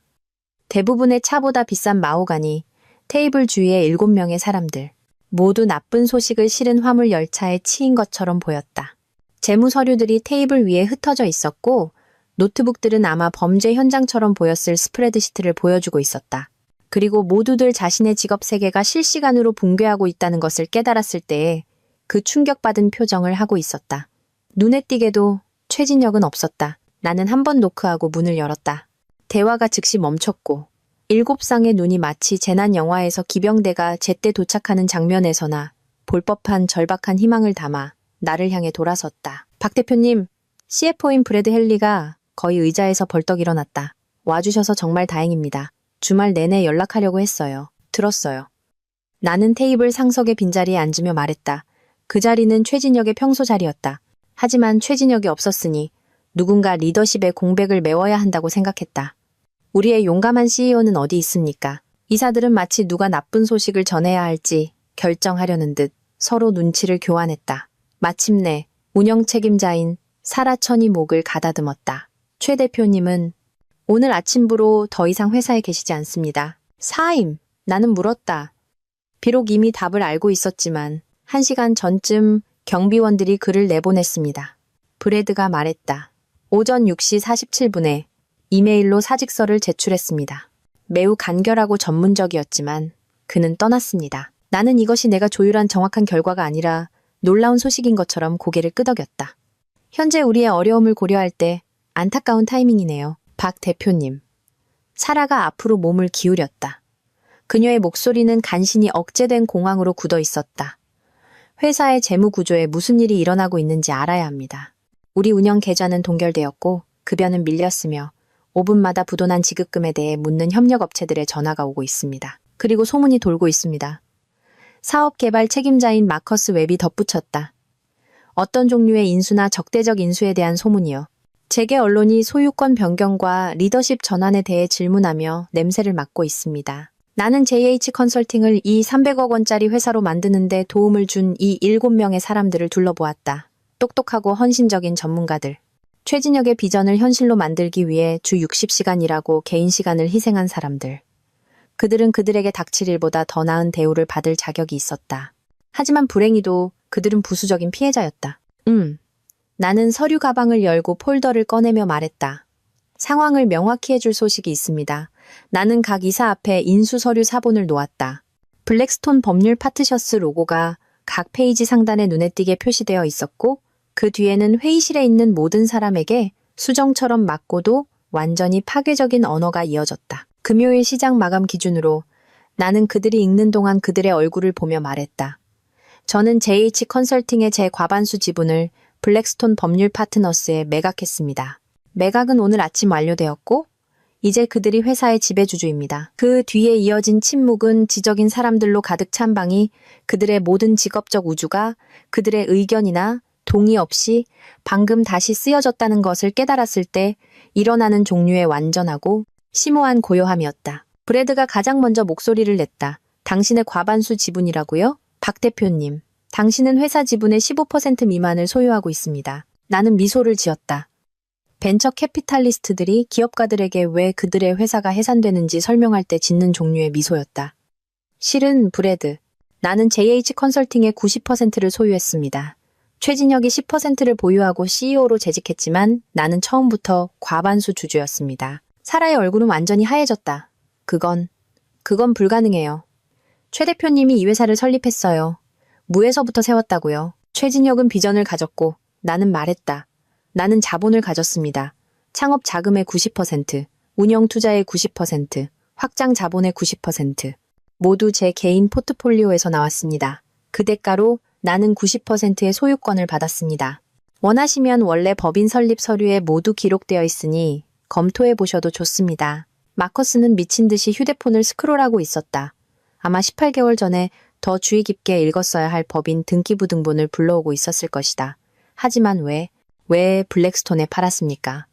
대부분의 차보다 비싼 마호가니, 테이블 주위에 7명의 사람들, 모두 나쁜 소식을 실은 화물 열차에 치인 것처럼 보였다. 재무 서류들이 테이블 위에 흩어져 있었고, 노트북들은 아마 범죄 현장처럼 보였을 스프레드시트를 보여주고 있었다. 그리고 모두들 자신의 직업 세계가 실시간으로 붕괴하고 있다는 것을 깨달았을 때에 그 충격받은 표정을 하고 있었다. 눈에 띄게도 최진혁은 없었다. 나는 한 번 노크하고 문을 열었다. 대화가 즉시 멈췄고 7쌍의 눈이 마치 재난 영화에서 기병대가 제때 도착하는 장면에서나 볼 법한 절박한 희망을 담아 나를 향해 돌아섰다. 박 대표님, CFO인 브래드 헨리가 거의 의자에서 벌떡 일어났다. 와주셔서 정말 다행입니다. 주말 내내 연락하려고 했어요. 들었어요. 나는 테이블 상석의 빈자리에 앉으며 말했다. 그 자리는 최진혁의 평소 자리였다. 하지만 최진혁이 없었으니 누군가 리더십의 공백을 메워야 한다고 생각했다. 우리의 용감한 CEO는 어디 있습니까? 이사들은 마치 누가 나쁜 소식을 전해야 할지 결정하려는 듯 서로 눈치를 교환했다. 마침내 운영 책임자인 사라천이 목을 가다듬었다. 최 대표님은 오늘 아침부로 더 이상 회사에 계시지 않습니다. 사임, 나는 물었다. 비록 이미 답을 알고 있었지만 1시간 전쯤 경비원들이 글을 내보냈습니다. 브래드가 말했다. 오전 6시 47분에 이메일로 사직서를 제출했습니다. 매우 간결하고 전문적이었지만 그는 떠났습니다. 나는 이것이 내가 조율한 정확한 결과가 아니라 놀라운 소식인 것처럼 고개를 끄덕였다. 현재 우리의 어려움을 고려할 때 안타까운 타이밍이네요. 박 대표님. 사라가 앞으로 몸을 기울였다. 그녀의 목소리는 간신히 억제된 공황으로 굳어 있었다. 회사의 재무 구조에 무슨 일이 일어나고 있는지 알아야 합니다. 우리 운영 계좌는 동결되었고 급여는 밀렸으며 5분마다 부도난 지급금에 대해 묻는 협력업체들의 전화가 오고 있습니다. 그리고 소문이 돌고 있습니다. 사업 개발 책임자인 마커스 웹이 덧붙였다. 어떤 종류의 인수나 적대적 인수에 대한 소문이요. 재계 언론이 소유권 변경과 리더십 전환에 대해 질문하며 냄새를 맡고 있습니다. 나는 JH 컨설팅을 이 300억 원짜리 회사로 만드는데 도움을 준 이 7명의 사람들을 둘러보았다. 똑똑하고 헌신적인 전문가들. 최진혁의 비전을 현실로 만들기 위해 주 60시간 일하고 개인 시간을 희생한 사람들. 그들은 그들에게 닥칠 일보다 더 나은 대우를 받을 자격이 있었다. 하지만 불행히도 그들은 부수적인 피해자였다. 나는 서류 가방을 열고 폴더를 꺼내며 말했다. 상황을 명확히 해줄 소식이 있습니다. 나는 각 이사 앞에 인수 서류 사본을 놓았다. 블랙스톤 법률 파트셔스 로고가 각 페이지 상단에 눈에 띄게 표시되어 있었고 그 뒤에는 회의실에 있는 모든 사람에게 수정처럼 맞고도 완전히 파괴적인 언어가 이어졌다. 금요일 시장 마감 기준으로 나는 그들이 읽는 동안 그들의 얼굴을 보며 말했다. 저는 JH 컨설팅의 제 과반수 지분을 블랙스톤 법률 파트너스에 매각했습니다. 매각은 오늘 아침 완료되었고 이제 그들이 회사의 지배주주입니다. 그 뒤에 이어진 침묵은 지적인 사람들로 가득 찬 방이 그들의 모든 직업적 우주가 그들의 의견이나 동의 없이 방금 다시 쓰여졌다는 것을 깨달았을 때 일어나는 종류의 완전하고 심오한 고요함이었다. 브래드가 가장 먼저 목소리를 냈다. 당신의 과반수 지분이라고요? 박 대표님, 당신은 회사 지분의 15% 미만을 소유하고 있습니다. 나는 미소를 지었다. 벤처 캐피탈리스트들이 기업가들에게 왜 그들의 회사가 해산되는지 설명할 때 짓는 종류의 미소였다. 실은 브래드, 나는 JH 컨설팅의 90%를 소유했습니다. 최진혁이 10%를 보유하고 CEO로 재직했지만 나는 처음부터 과반수 주주였습니다. 사라의 얼굴은 완전히 하얘졌다. 그건 불가능해요. 최 대표님이 이 회사를 설립했어요. 무에서부터 세웠다고요. 최진혁은 비전을 가졌고 나는 말했다. 나는 자본을 가졌습니다. 창업 자금의 90%, 운영 투자의 90%, 확장 자본의 90%. 모두 제 개인 포트폴리오에서 나왔습니다. 그 대가로 나는 90%의 소유권을 받았습니다. 원하시면 원래 법인 설립 서류에 모두 기록되어 있으니 검토해 보셔도 좋습니다. 마커스는 미친 듯이 휴대폰을 스크롤하고 있었다. 아마 18개월 전에 더 주의 깊게 읽었어야 할 법인 등기부등본을 불러오고 있었을 것이다. 하지만 왜 블랙스톤에 팔았습니까?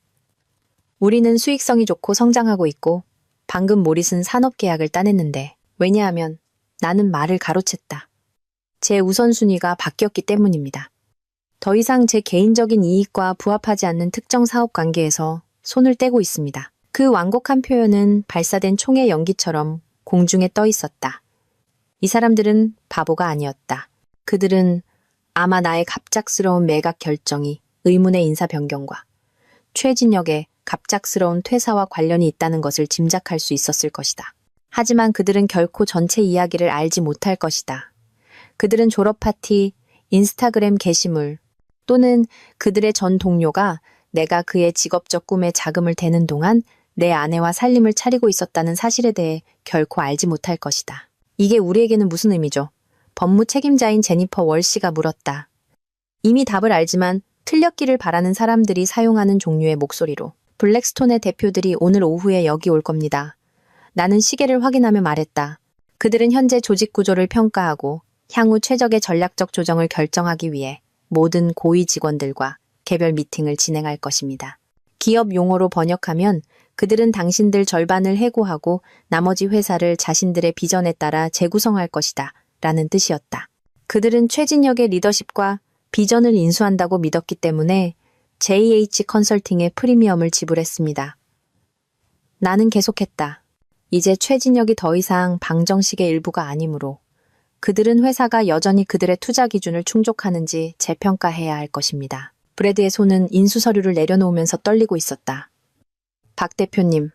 우리는 수익성이 좋고 성장하고 있고 방금 모릿은 산업계약을 따냈는데 왜냐하면 나는 말을 가로챘다. 제 우선순위가 바뀌었기 때문입니다. 더 이상 제 개인적인 이익과 부합하지 않는 특정 사업 관계에서 손을 떼고 있습니다. 그 완곡한 표현은 발사된 총의 연기처럼 공중에 떠 있었다. 이 사람들은 바보가 아니었다. 그들은 아마 나의 갑작스러운 매각 결정이 의문의 인사 변경과 최진혁의 갑작스러운 퇴사와 관련이 있다는 것을 짐작할 수 있었을 것이다. 하지만 그들은 결코 전체 이야기를 알지 못할 것이다. 그들은 졸업 파티, 인스타그램 게시물 또는 그들의 전 동료가 내가 그의 직업적 꿈에 자금을 대는 동안 내 아내와 살림을 차리고 있었다는 사실에 대해 결코 알지 못할 것이다. 이게 우리에게는 무슨 의미죠? 법무 책임자인 제니퍼 월시가 물었다. 이미 답을 알지만 틀렸기를 바라는 사람들이 사용하는 종류의 목소리로. 블랙스톤의 대표들이 오늘 오후에 여기 올 겁니다. 나는 시계를 확인하며 말했다. 그들은 현재 조직 구조를 평가하고 향후 최적의 전략적 조정을 결정하기 위해 모든 고위 직원들과 개별 미팅을 진행할 것입니다. 기업 용어로 번역하면 그들은 당신들 절반을 해고하고 나머지 회사를 자신들의 비전에 따라 재구성할 것이다 라는 뜻이었다. 그들은 최진혁의 리더십과 비전을 인수한다고 믿었기 때문에 JH 컨설팅에 프리미엄을 지불했습니다. 나는 계속했다. 이제 최진혁이 더 이상 방정식의 일부가 아니므로 그들은 회사가 여전히 그들의 투자 기준을 충족하는지 재평가해야 할 것입니다. 브래드의 손은 인수 서류를 내려놓으면서 떨리고 있었다. 박 대표님,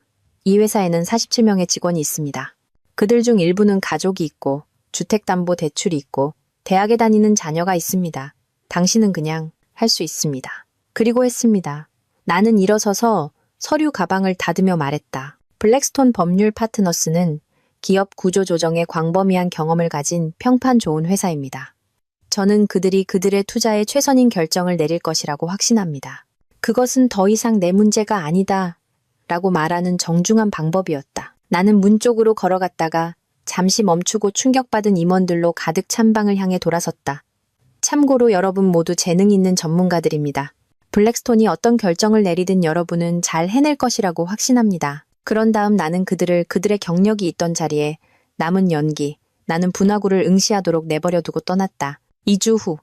이 회사에는 47명의 직원이 있습니다. 그들 중 일부는 가족이 있고 주택담보대출이 있고 대학에 다니는 자녀가 있습니다. 당신은 그냥 할 수 있습니다. 그리고 했습니다. 나는 일어서서 서류 가방을 닫으며 말했다. 블랙스톤 법률 파트너스는 기업 구조 조정에 광범위한 경험을 가진 평판 좋은 회사입니다. 저는 그들이 그들의 투자에 최선인 결정을 내릴 것이라고 확신합니다. 그것은 더 이상 내 문제가 아니다 라고 말하는 정중한 방법이었다. 나는 문 쪽으로 걸어갔다가 잠시 멈추고 충격받은 임원들로 가득 찬 방을 향해 돌아섰다. 참고로 여러분 모두 재능 있는 전문가들입니다. 블랙스톤이 어떤 결정을 내리든 여러분은 잘 해낼 것이라고 확신합니다. 그런 다음 나는 그들의 경력이 있던 자리에 남은 연기, 나는 분화구를 응시하도록 내버려두고 떠났다. 2주 후,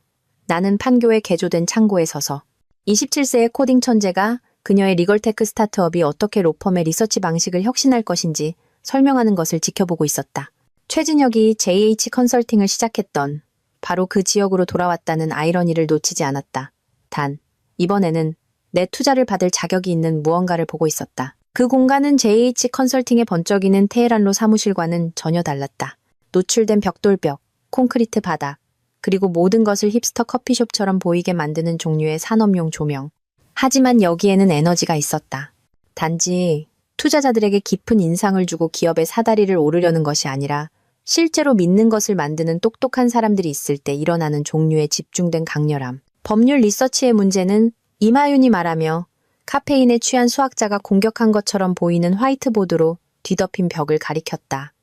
나는 판교에 개조된 창고에 서서 27세의 코딩 천재가 그녀의 리걸테크 스타트업이 어떻게 로펌의 리서치 방식을 혁신할 것인지 설명하는 것을 지켜보고 있었다. 최진혁이 JH 컨설팅을 시작했던 바로 그 지역으로 돌아왔다는 아이러니를 놓치지 않았다. 단, 이번에는 내 투자를 받을 자격이 있는 무언가를 보고 있었다. 그 공간은 JH 컨설팅의 번쩍이는 테헤란로 사무실과는 전혀 달랐다. 노출된 벽돌벽, 콘크리트 바닥, 그리고 모든 것을 힙스터 커피숍처럼 보이게 만드는 종류의 산업용 조명. 하지만 여기에는 에너지가 있었다. 단지 투자자들에게 깊은 인상을 주고 기업의 사다리를 오르려는 것이 아니라 실제로 믿는 것을 만드는 똑똑한 사람들이 있을 때 일어나는 종류의 집중된 강렬함. 법률 리서치의 문제는 이마윤이 말하며 카페인에 취한 수학자가 공격한 것처럼 보이는 화이트보드로 뒤덮인 벽을 가리켰다.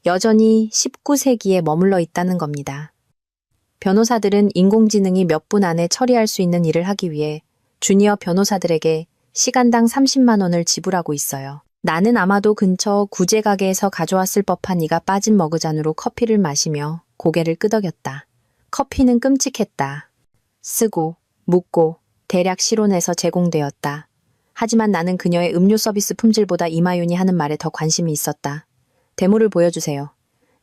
여전히 19세기에 머물러 있다는 겁니다. 변호사들은 인공지능이 몇 분 안에 처리할 수 있는 일을 하기 위해 주니어 변호사들에게 시간당 30만 원을 지불하고 있어요. 나는 아마도 근처 구제 가게에서 가져왔을 법한 이가 빠진 머그잔으로 커피를 마시며 고개를 끄덕였다. 커피는 끔찍했다. 쓰고, 묻고, 대략 실온에서 제공되었다. 하지만 나는 그녀의 음료 서비스 품질보다 이마윤이 하는 말에 더 관심이 있었다. 데모를 보여주세요.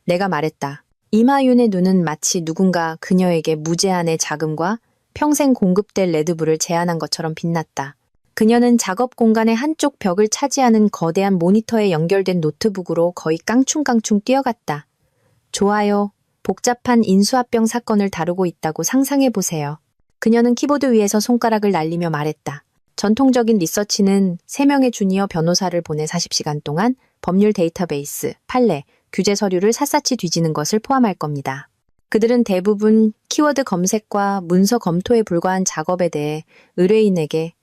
내가 말했다. 이마윤의 눈은 마치 누군가 그녀에게 무제한의 자금과 평생 공급될 레드불을 제안한 것처럼 빛났다. 그녀는 작업 공간의 한쪽 벽을 차지하는 거대한 모니터에 연결된 노트북으로 거의 깡충깡충 뛰어갔다. 좋아요. 복잡한 인수합병 사건을 다루고 있다고 상상해보세요. 그녀는 키보드 위에서 손가락을 날리며 말했다. 전통적인 리서치는 3명의 주니어 변호사를 보내 40시간 동안 법률 데이터베이스, 판례, 규제 서류를 샅샅이 뒤지는 것을 포함할 겁니다. 그들은 대부분 키워드 검색과 문서 검토에 불과한 작업에 대해 의뢰인에게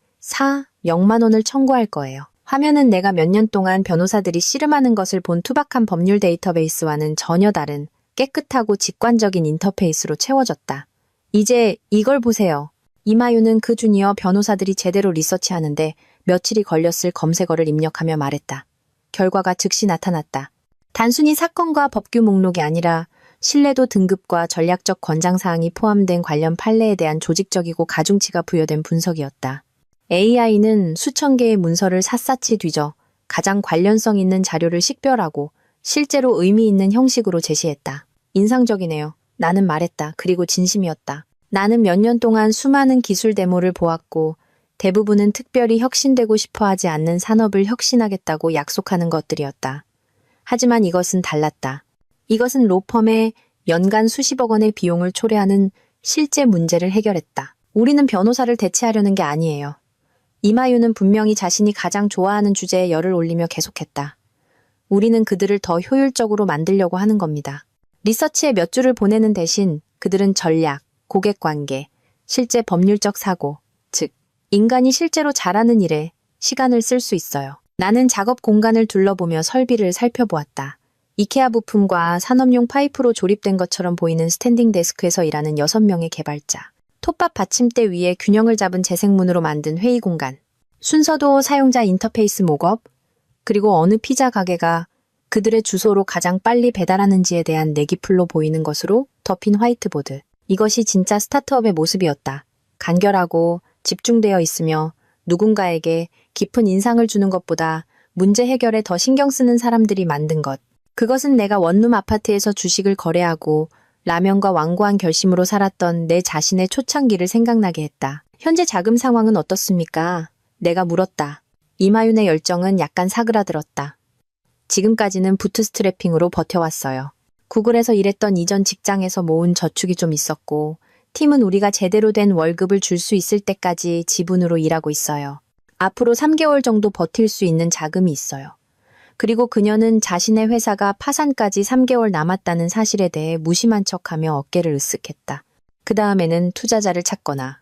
0만 원을 청구할 거예요. 화면은 내가 몇 년 동안 변호사들이 씨름하는 것을 본 투박한 법률 데이터베이스와는 전혀 다른 깨끗하고 직관적인 인터페이스로 채워졌다. 이제 이걸 보세요. 이마유는 그 주니어 변호사들이 제대로 리서치하는데 며칠이 걸렸을 검색어를 입력하며 말했다. 결과가 즉시 나타났다. 단순히 사건과 법규 목록이 아니라 신뢰도 등급과 전략적 권장사항이 포함된 관련 판례에 대한 조직적이고 가중치가 부여된 분석이었다. AI는 수천 개의 문서를 샅샅이 뒤져 가장 관련성 있는 자료를 식별하고 실제로 의미 있는 형식으로 제시했다. 인상적이네요. 나는 말했다. 그리고 진심이었다. 나는 몇 년 동안 수많은 기술 데모를 보았고 대부분은 특별히 혁신되고 싶어 하지 않는 산업을 혁신하겠다고 약속하는 것들이었다. 하지만 이것은 달랐다. 이것은 로펌에 연간 수십억 원의 비용을 초래하는 실제 문제를 해결했다. 우리는 변호사를 대체하려는 게 아니에요. 이마유는 분명히 자신이 가장 좋아하는 주제에 열을 올리며 계속했다. 우리는 그들을 더 효율적으로 만들려고 하는 겁니다. 리서치에 몇 줄을 보내는 대신 그들은 전략, 고객관계, 실제 법률적 사고, 즉 인간이 실제로 잘하는 일에 시간을 쓸 수 있어요. 나는 작업 공간을 둘러보며 설비를 살펴보았다. 이케아 부품과 산업용 파이프로 조립된 것처럼 보이는 스탠딩 데스크에서 일하는 6명의 개발자. 톱밥 받침대 위에 균형을 잡은 재생문으로 만든 회의 공간. 순서도 사용자 인터페이스 목업, 그리고 어느 피자 가게가 그들의 주소로 가장 빨리 배달하는지에 대한 내기풀로 보이는 것으로 덮인 화이트보드. 이것이 진짜 스타트업의 모습이었다. 간결하고 집중되어 있으며 누군가에게 깊은 인상을 주는 것보다 문제 해결에 더 신경 쓰는 사람들이 만든 것. 그것은 내가 원룸 아파트에서 주식을 거래하고 라면과 완고한 결심으로 살았던 내 자신의 초창기를 생각나게 했다. 현재 자금 상황은 어떻습니까? 내가 물었다. 이마윤의 열정은 약간 사그라들었다. 지금까지는 부트스트래핑으로 버텨왔어요. 구글에서 일했던 이전 직장에서 모은 저축이 좀 있었고 팀은 우리가 제대로 된 월급을 줄 수 있을 때까지 지분으로 일하고 있어요. 앞으로 3개월 정도 버틸 수 있는 자금이 있어요. 그리고 그녀는 자신의 회사가 파산까지 3개월 남았다는 사실에 대해 무심한 척하며 어깨를 으쓱했다. 그 다음에는 투자자를 찾거나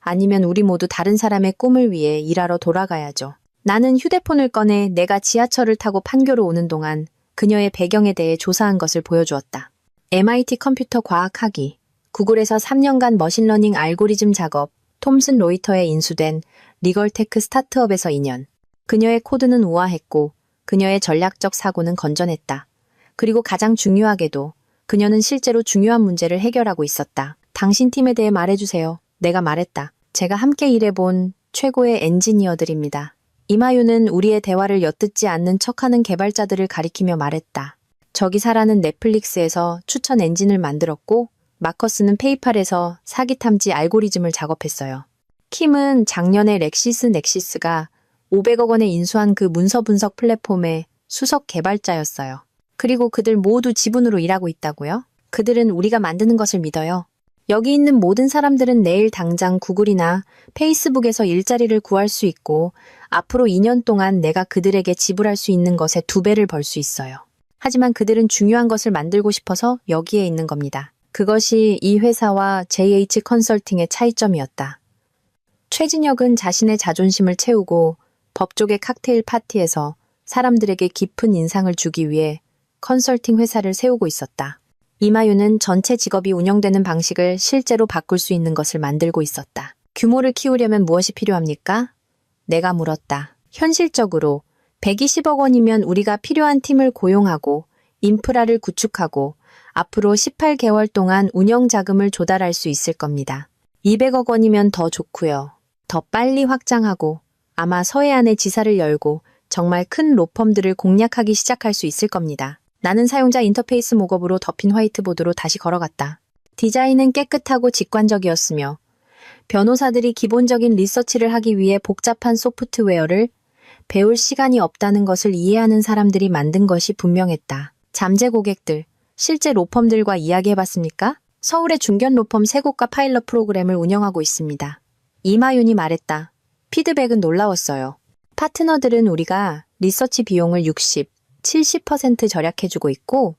아니면 우리 모두 다른 사람의 꿈을 위해 일하러 돌아가야죠. 나는 휴대폰을 꺼내 내가 지하철을 타고 판교로 오는 동안 그녀의 배경에 대해 조사한 것을 보여주었다. MIT 컴퓨터 과학학위, 구글에서 3년간 머신러닝 알고리즘 작업, 톰슨 로이터에 인수된 리걸테크 스타트업에서 2년. 그녀의 코드는 우아했고 그녀의 전략적 사고는 건전했다. 그리고 가장 중요하게도 그녀는 실제로 중요한 문제를 해결하고 있었다. 당신 팀에 대해 말해주세요. 내가 말했다. 제가 함께 일해본 최고의 엔지니어들입니다. 이마유는 우리의 대화를 엿듣지 않는 척하는 개발자들을 가리키며 말했다. 저기 사라는 넷플릭스에서 추천 엔진을 만들었고 마커스는 페이팔에서 사기 탐지 알고리즘을 작업했어요. 킴은 작년에 렉시스넥시스가 500억 원에 인수한 그 문서 분석 플랫폼의 수석 개발자였어요. 그리고 그들 모두 지분으로 일하고 있다고요? 그들은 우리가 만드는 것을 믿어요. 여기 있는 모든 사람들은 내일 당장 구글이나 페이스북에서 일자리를 구할 수 있고 앞으로 2년 동안 내가 그들에게 지불할 수 있는 것의 2배를 벌 수 있어요. 하지만 그들은 중요한 것을 만들고 싶어서 여기에 있는 겁니다. 그것이 이 회사와 JH 컨설팅의 차이점이었다. 최진혁은 자신의 자존심을 채우고 법조계 칵테일 파티에서 사람들에게 깊은 인상을 주기 위해 컨설팅 회사를 세우고 있었다. 이마유는 전체 직업이 운영되는 방식을 실제로 바꿀 수 있는 것을 만들고 있었다. 규모를 키우려면 무엇이 필요합니까? 내가 물었다. 현실적으로 120억 원이면 우리가 필요한 팀을 고용하고 인프라를 구축하고 앞으로 18개월 동안 운영 자금을 조달할 수 있을 겁니다. 200억 원이면 더 좋고요. 더 빨리 확장하고 아마 서해안에 지사를 열고 정말 큰 로펌들을 공략하기 시작할 수 있을 겁니다. 나는 사용자 인터페이스 목업으로 덮인 화이트보드로 다시 걸어갔다. 디자인은 깨끗하고 직관적이었으며 변호사들이 기본적인 리서치를 하기 위해 복잡한 소프트웨어를 배울 시간이 없다는 것을 이해하는 사람들이 만든 것이 분명했다. 잠재 고객들, 실제 로펌들과 이야기해봤습니까? 서울의 중견 로펌 3곳과 파일럿 프로그램을 운영하고 있습니다. 이마윤이 말했다. 피드백은 놀라웠어요. 파트너들은 우리가 리서치 비용을 60, 70% 절약해주고 있고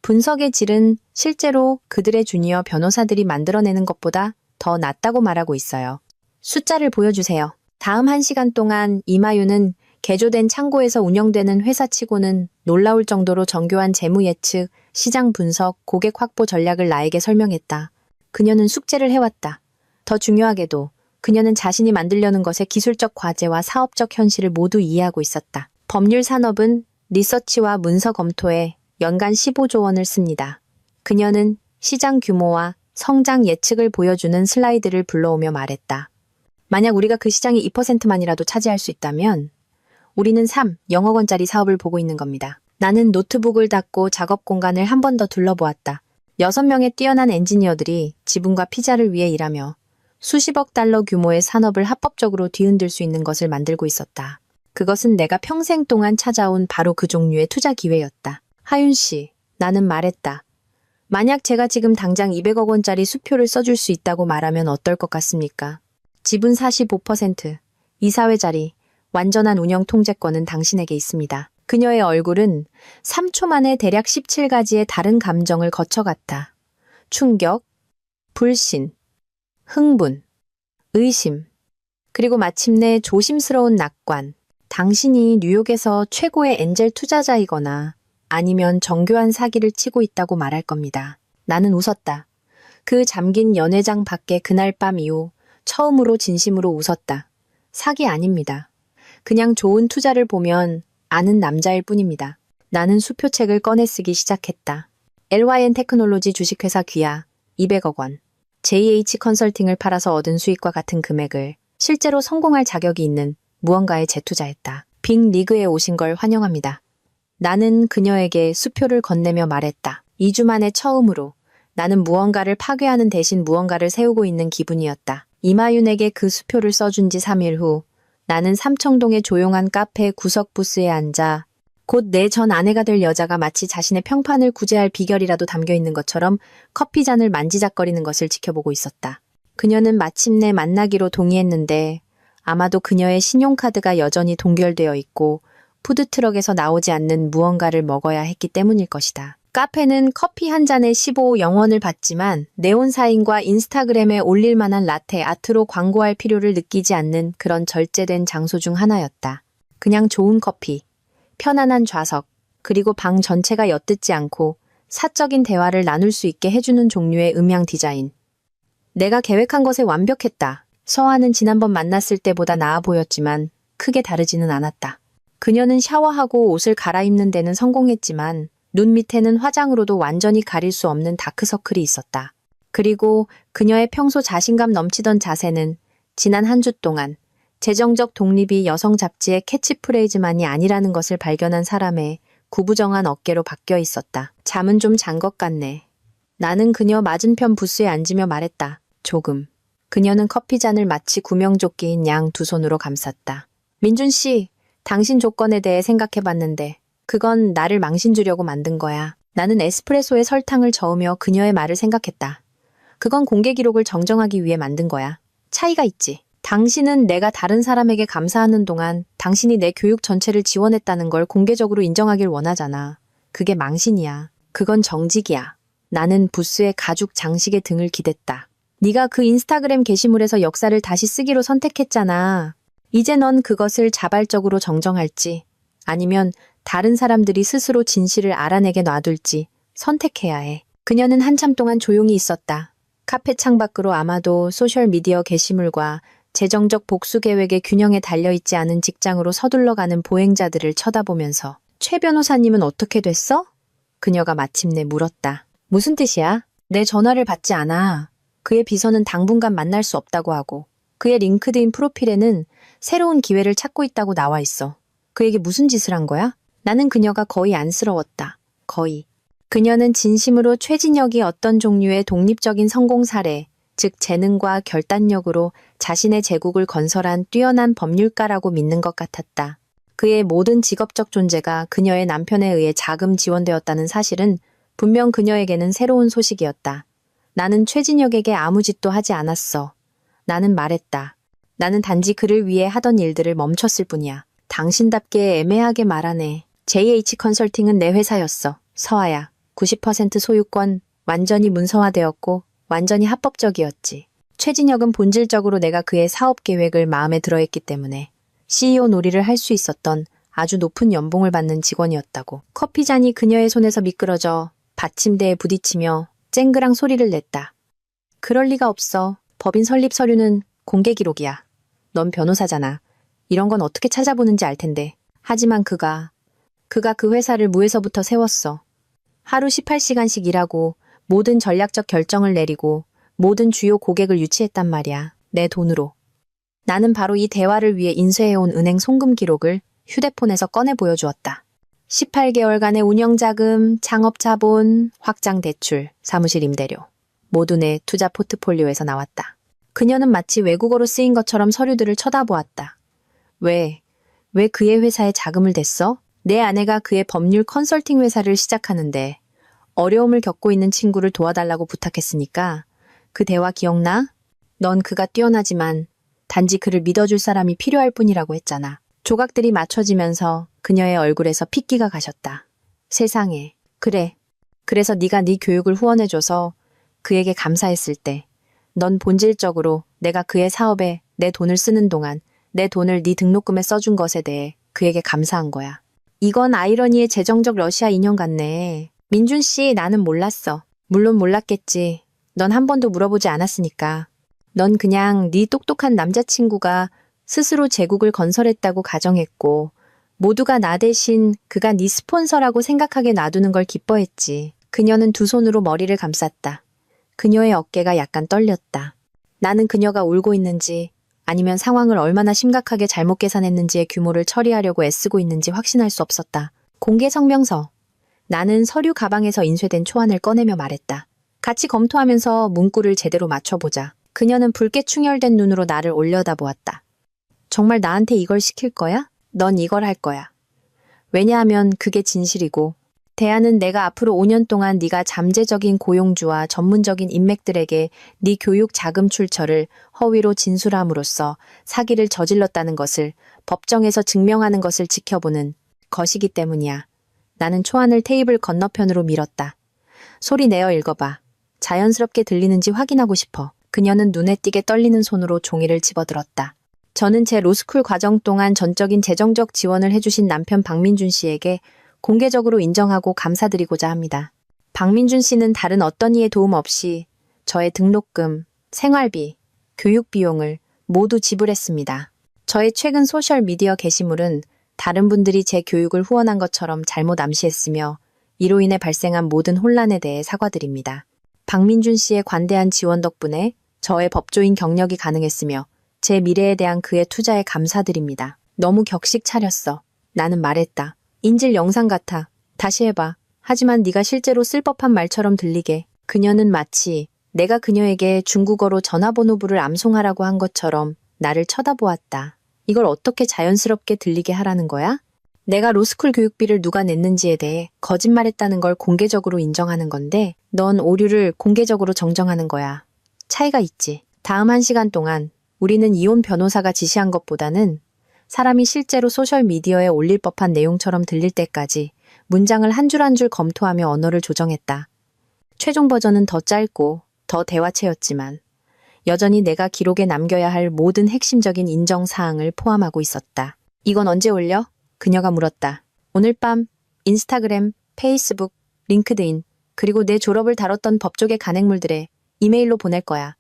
분석의 질은 실제로 그들의 주니어 변호사들이 만들어내는 것보다 더 낫다고 말하고 있어요. 숫자를 보여주세요. 다음 1시간 동안 이마유는 개조된 창고에서 운영되는 회사치고는 놀라울 정도로 정교한 재무 예측, 시장 분석, 고객 확보 전략을 나에게 설명했다. 그녀는 숙제를 해왔다. 더 중요하게도 그녀는 자신이 만들려는 것의 기술적 과제와 사업적 현실을 모두 이해하고 있었다. 법률 산업은 리서치와 문서 검토에 연간 15조 원을 씁니다. 그녀는 시장 규모와 성장 예측을 보여주는 슬라이드를 불러오며 말했다. 만약 우리가 그 시장의 2%만이라도 차지할 수 있다면 우리는 3억 원짜리 사업을 보고 있는 겁니다. 나는 노트북을 닫고 작업 공간을 한 번 더 둘러보았다. 6명의 뛰어난 엔지니어들이 지분과 피자를 위해 일하며 수십억 달러 규모의 산업을 합법적으로 뒤흔들 수 있는 것을 만들고 있었다. 그것은 내가 평생 동안 찾아온 바로 그 종류의 투자 기회였다. 하윤 씨, 나는 말했다. 만약 제가 지금 당장 200억 원짜리 수표를 써줄 수 있다고 말하면 어떨 것 같습니까? 지분 45%, 이사회 자리, 완전한 운영 통제권은 당신에게 있습니다. 그녀의 얼굴은 3초 만에 대략 17가지의 다른 감정을 거쳐갔다. 충격, 불신, 흥분, 의심, 그리고 마침내 조심스러운 낙관. 당신이 뉴욕에서 최고의 엔젤 투자자이거나 아니면 정교한 사기를 치고 있다고 말할 겁니다. 나는 웃었다. 그 잠긴 연회장 밖에 그날 밤 이후 처음으로 진심으로 웃었다. 사기 아닙니다. 그냥 좋은 투자를 보면 아는 남자일 뿐입니다. 나는 수표책을 꺼내 쓰기 시작했다. LYN 테크놀로지 주식회사 귀하 200억 원. JH 컨설팅을 팔아서 얻은 수익과 같은 금액을 실제로 성공할 자격이 있는 무언가에 재투자했다. 빅 리그에 오신 걸 환영합니다. 나는 그녀에게 수표를 건네며 말했다. 2주 만에 처음으로 나는 무언가를 파괴하는 대신 무언가를 세우고 있는 기분이었다. 이마윤에게 그 수표를 써준 지 3일 후 나는 삼청동의 조용한 카페 구석 부스에 앉아 곧 내 전 아내가 될 여자가 마치 자신의 평판을 구제할 비결이라도 담겨 있는 것처럼 커피잔을 만지작거리는 것을 지켜보고 있었다. 그녀는 마침내 만나기로 동의했는데 아마도 그녀의 신용카드가 여전히 동결되어 있고 푸드트럭에서 나오지 않는 무언가를 먹어야 했기 때문일 것이다. 카페는 커피 한 잔에 15영원을 받지만 네온 사인과 인스타그램에 올릴 만한 라테 아트로 광고할 필요를 느끼지 않는 그런 절제된 장소 중 하나였다. 그냥 좋은 커피, 편안한 좌석, 그리고 방 전체가 엿듣지 않고 사적인 대화를 나눌 수 있게 해주는 종류의 음향 디자인. 내가 계획한 것에 완벽했다. 서아는 지난번 만났을 때보다 나아 보였지만 크게 다르지는 않았다. 그녀는 샤워하고 옷을 갈아입는 데는 성공했지만 눈 밑에는 화장으로도 완전히 가릴 수 없는 다크서클이 있었다. 그리고 그녀의 평소 자신감 넘치던 자세는 지난 한 주 동안 재정적 독립이 여성 잡지의 캐치프레이즈만이 아니라는 것을 발견한 사람의 구부정한 어깨로 바뀌어 있었다. 잠은 좀 잔 것 같네. 나는 그녀 맞은편 부스에 앉으며 말했다. 조금. 그녀는 커피잔을 마치 구명조끼인 양 두 손으로 감쌌다. 민준 씨, 당신 조건에 대해 생각해봤는데 그건 나를 망신 주려고 만든 거야. 나는 에스프레소에 설탕을 저으며 그녀의 말을 생각했다. 그건 공개 기록을 정정하기 위해 만든 거야. 차이가 있지. 당신은 내가 다른 사람에게 감사하는 동안 당신이 내 교육 전체를 지원했다는 걸 공개적으로 인정하길 원하잖아. 그게 망신이야. 그건 정직이야. 나는 부스의 가죽 장식의 등을 기댔다. 네가 그 인스타그램 게시물에서 역사를 다시 쓰기로 선택했잖아. 이제 넌 그것을 자발적으로 정정할지 아니면 다른 사람들이 스스로 진실을 알아내게 놔둘지 선택해야 해. 그녀는 한참 동안 조용히 있었다. 카페 창 밖으로 아마도 소셜미디어 게시물과 재정적 복수 계획의 균형에 달려있지 않은 직장으로 서둘러가는 보행자들을 쳐다보면서 최 변호사님은 어떻게 됐어? 그녀가 마침내 물었다. 무슨 뜻이야? 내 전화를 받지 않아. 그의 비서는 당분간 만날 수 없다고 하고 그의 링크드인 프로필에는 새로운 기회를 찾고 있다고 나와 있어. 그에게 무슨 짓을 한 거야? 나는 그녀가 거의 안쓰러웠다. 거의. 그녀는 진심으로 최진혁이 어떤 종류의 독립적인 성공 사례, 즉 재능과 결단력으로 자신의 제국을 건설한 뛰어난 법률가라고 믿는 것 같았다. 그의 모든 직업적 존재가 그녀의 남편에 의해 자금 지원되었다는 사실은 분명 그녀에게는 새로운 소식이었다. 나는 최진혁에게 아무 짓도 하지 않았어. 나는 말했다. 나는 단지 그를 위해 하던 일들을 멈췄을 뿐이야. 당신답게 애매하게 말하네. JH 컨설팅은 내 회사였어. 서아야. 90% 소유권 완전히 문서화되었고 완전히 합법적이었지. 최진혁은 본질적으로 내가 그의 사업 계획을 마음에 들어했기 때문에 CEO 놀이를 할 수 있었던 아주 높은 연봉을 받는 직원이었다고. 커피잔이 그녀의 손에서 미끄러져 받침대에 부딪히며 쨍그랑 소리를 냈다. 그럴 리가 없어. 법인 설립 서류는 공개 기록이야. 넌 변호사잖아. 이런 건 어떻게 찾아보는지 알 텐데. 하지만 그가 그 회사를 무에서부터 세웠어. 하루 18시간씩 일하고 모든 전략적 결정을 내리고 모든 주요 고객을 유치했단 말이야. 내 돈으로. 나는 바로 이 대화를 위해 인쇄해온 은행 송금 기록을 휴대폰에서 꺼내 보여주었다. 18개월간의 운영자금, 창업자본, 확장대출, 사무실 임대료. 모두 내 투자 포트폴리오에서 나왔다. 그녀는 마치 외국어로 쓰인 것처럼 서류들을 쳐다보았다. 왜 그의 회사에 자금을 댔어? 내 아내가 그의 법률 컨설팅 회사를 시작하는데 어려움을 겪고 있는 친구를 도와달라고 부탁했으니까. 그 대화 기억나? 넌 그가 뛰어나지만 단지 그를 믿어줄 사람이 필요할 뿐이라고 했잖아. 조각들이 맞춰지면서 그녀의 얼굴에서 핏기가 가셨다. 세상에. 그래. 그래서 네가 네 교육을 후원해줘서 그에게 감사했을 때 넌 본질적으로 내가 그의 사업에 내 돈을 쓰는 동안 내 돈을 네 등록금에 써준 것에 대해 그에게 감사한 거야. 이건 아이러니의 재정적 러시아 인형 같네. 민준 씨, 나는 몰랐어. 물론 몰랐겠지. 넌 한 번도 물어보지 않았으니까. 넌 그냥 네 똑똑한 남자친구가 스스로 제국을 건설했다고 가정했고 모두가 나 대신 그가 네 스폰서라고 생각하게 놔두는 걸 기뻐했지. 그녀는 두 손으로 머리를 감쌌다. 그녀의 어깨가 약간 떨렸다. 나는 그녀가 울고 있는지 아니면 상황을 얼마나 심각하게 잘못 계산했는지의 규모를 처리하려고 애쓰고 있는지 확신할 수 없었다. 공개 성명서. 나는 서류 가방에서 인쇄된 초안을 꺼내며 말했다. 같이 검토하면서 문구를 제대로 맞춰보자. 그녀는 붉게 충혈된 눈으로 나를 올려다보았다. 정말 나한테 이걸 시킬 거야? 넌 이걸 할 거야. 왜냐하면 그게 진실이고 대안은 내가 앞으로 5년 동안 네가 잠재적인 고용주와 전문적인 인맥들에게 네 교육 자금 출처를 허위로 진술함으로써 사기를 저질렀다는 것을 법정에서 증명하는 것을 지켜보는 것이기 때문이야. 나는 초안을 테이블 건너편으로 밀었다. 소리 내어 읽어봐. 자연스럽게 들리는지 확인하고 싶어. 그녀는 눈에 띄게 떨리는 손으로 종이를 집어들었다. 저는 제 로스쿨 과정 동안 전적인 재정적 지원을 해주신 남편 박민준 씨에게 공개적으로 인정하고 감사드리고자 합니다. 박민준 씨는 다른 어떤 이의 도움 없이 저의 등록금, 생활비, 교육 비용을 모두 지불했습니다. 저의 최근 소셜미디어 게시물은 다른 분들이 제 교육을 후원한 것처럼 잘못 암시했으며 이로 인해 발생한 모든 혼란에 대해 사과드립니다. 박민준 씨의 관대한 지원 덕분에 저의 법조인 경력이 가능했으며 제 미래에 대한 그의 투자에 감사드립니다. 너무 격식 차렸어. 나는 말했다. 인질 영상 같아. 다시 해봐. 하지만 네가 실제로 쓸 법한 말처럼 들리게. 그녀는 마치 내가 그녀에게 중국어로 전화번호부를 암송하라고 한 것처럼 나를 쳐다보았다. 이걸 어떻게 자연스럽게 들리게 하라는 거야? 내가 로스쿨 교육비를 누가 냈는지에 대해 거짓말했다는 걸 공개적으로 인정하는 건데 넌 오류를 공개적으로 정정하는 거야. 차이가 있지. 다음 1시간 동안 우리는 이혼 변호사가 지시한 것보다는 사람이 실제로 소셜미디어에 올릴 법한 내용처럼 들릴 때까지 문장을 한 줄 한 줄 검토하며 언어를 조정했다. 최종 버전은 더 짧고 더 대화체였지만 여전히 내가 기록에 남겨야 할 모든 핵심적인 인정사항을 포함하고 있었다. 이건 언제 올려? 그녀가 물었다. 오늘 밤 인스타그램, 페이스북, 링크드인, 그리고 내 졸업을 다뤘던 법조계 간행물들에 이메일로 보낼 거야.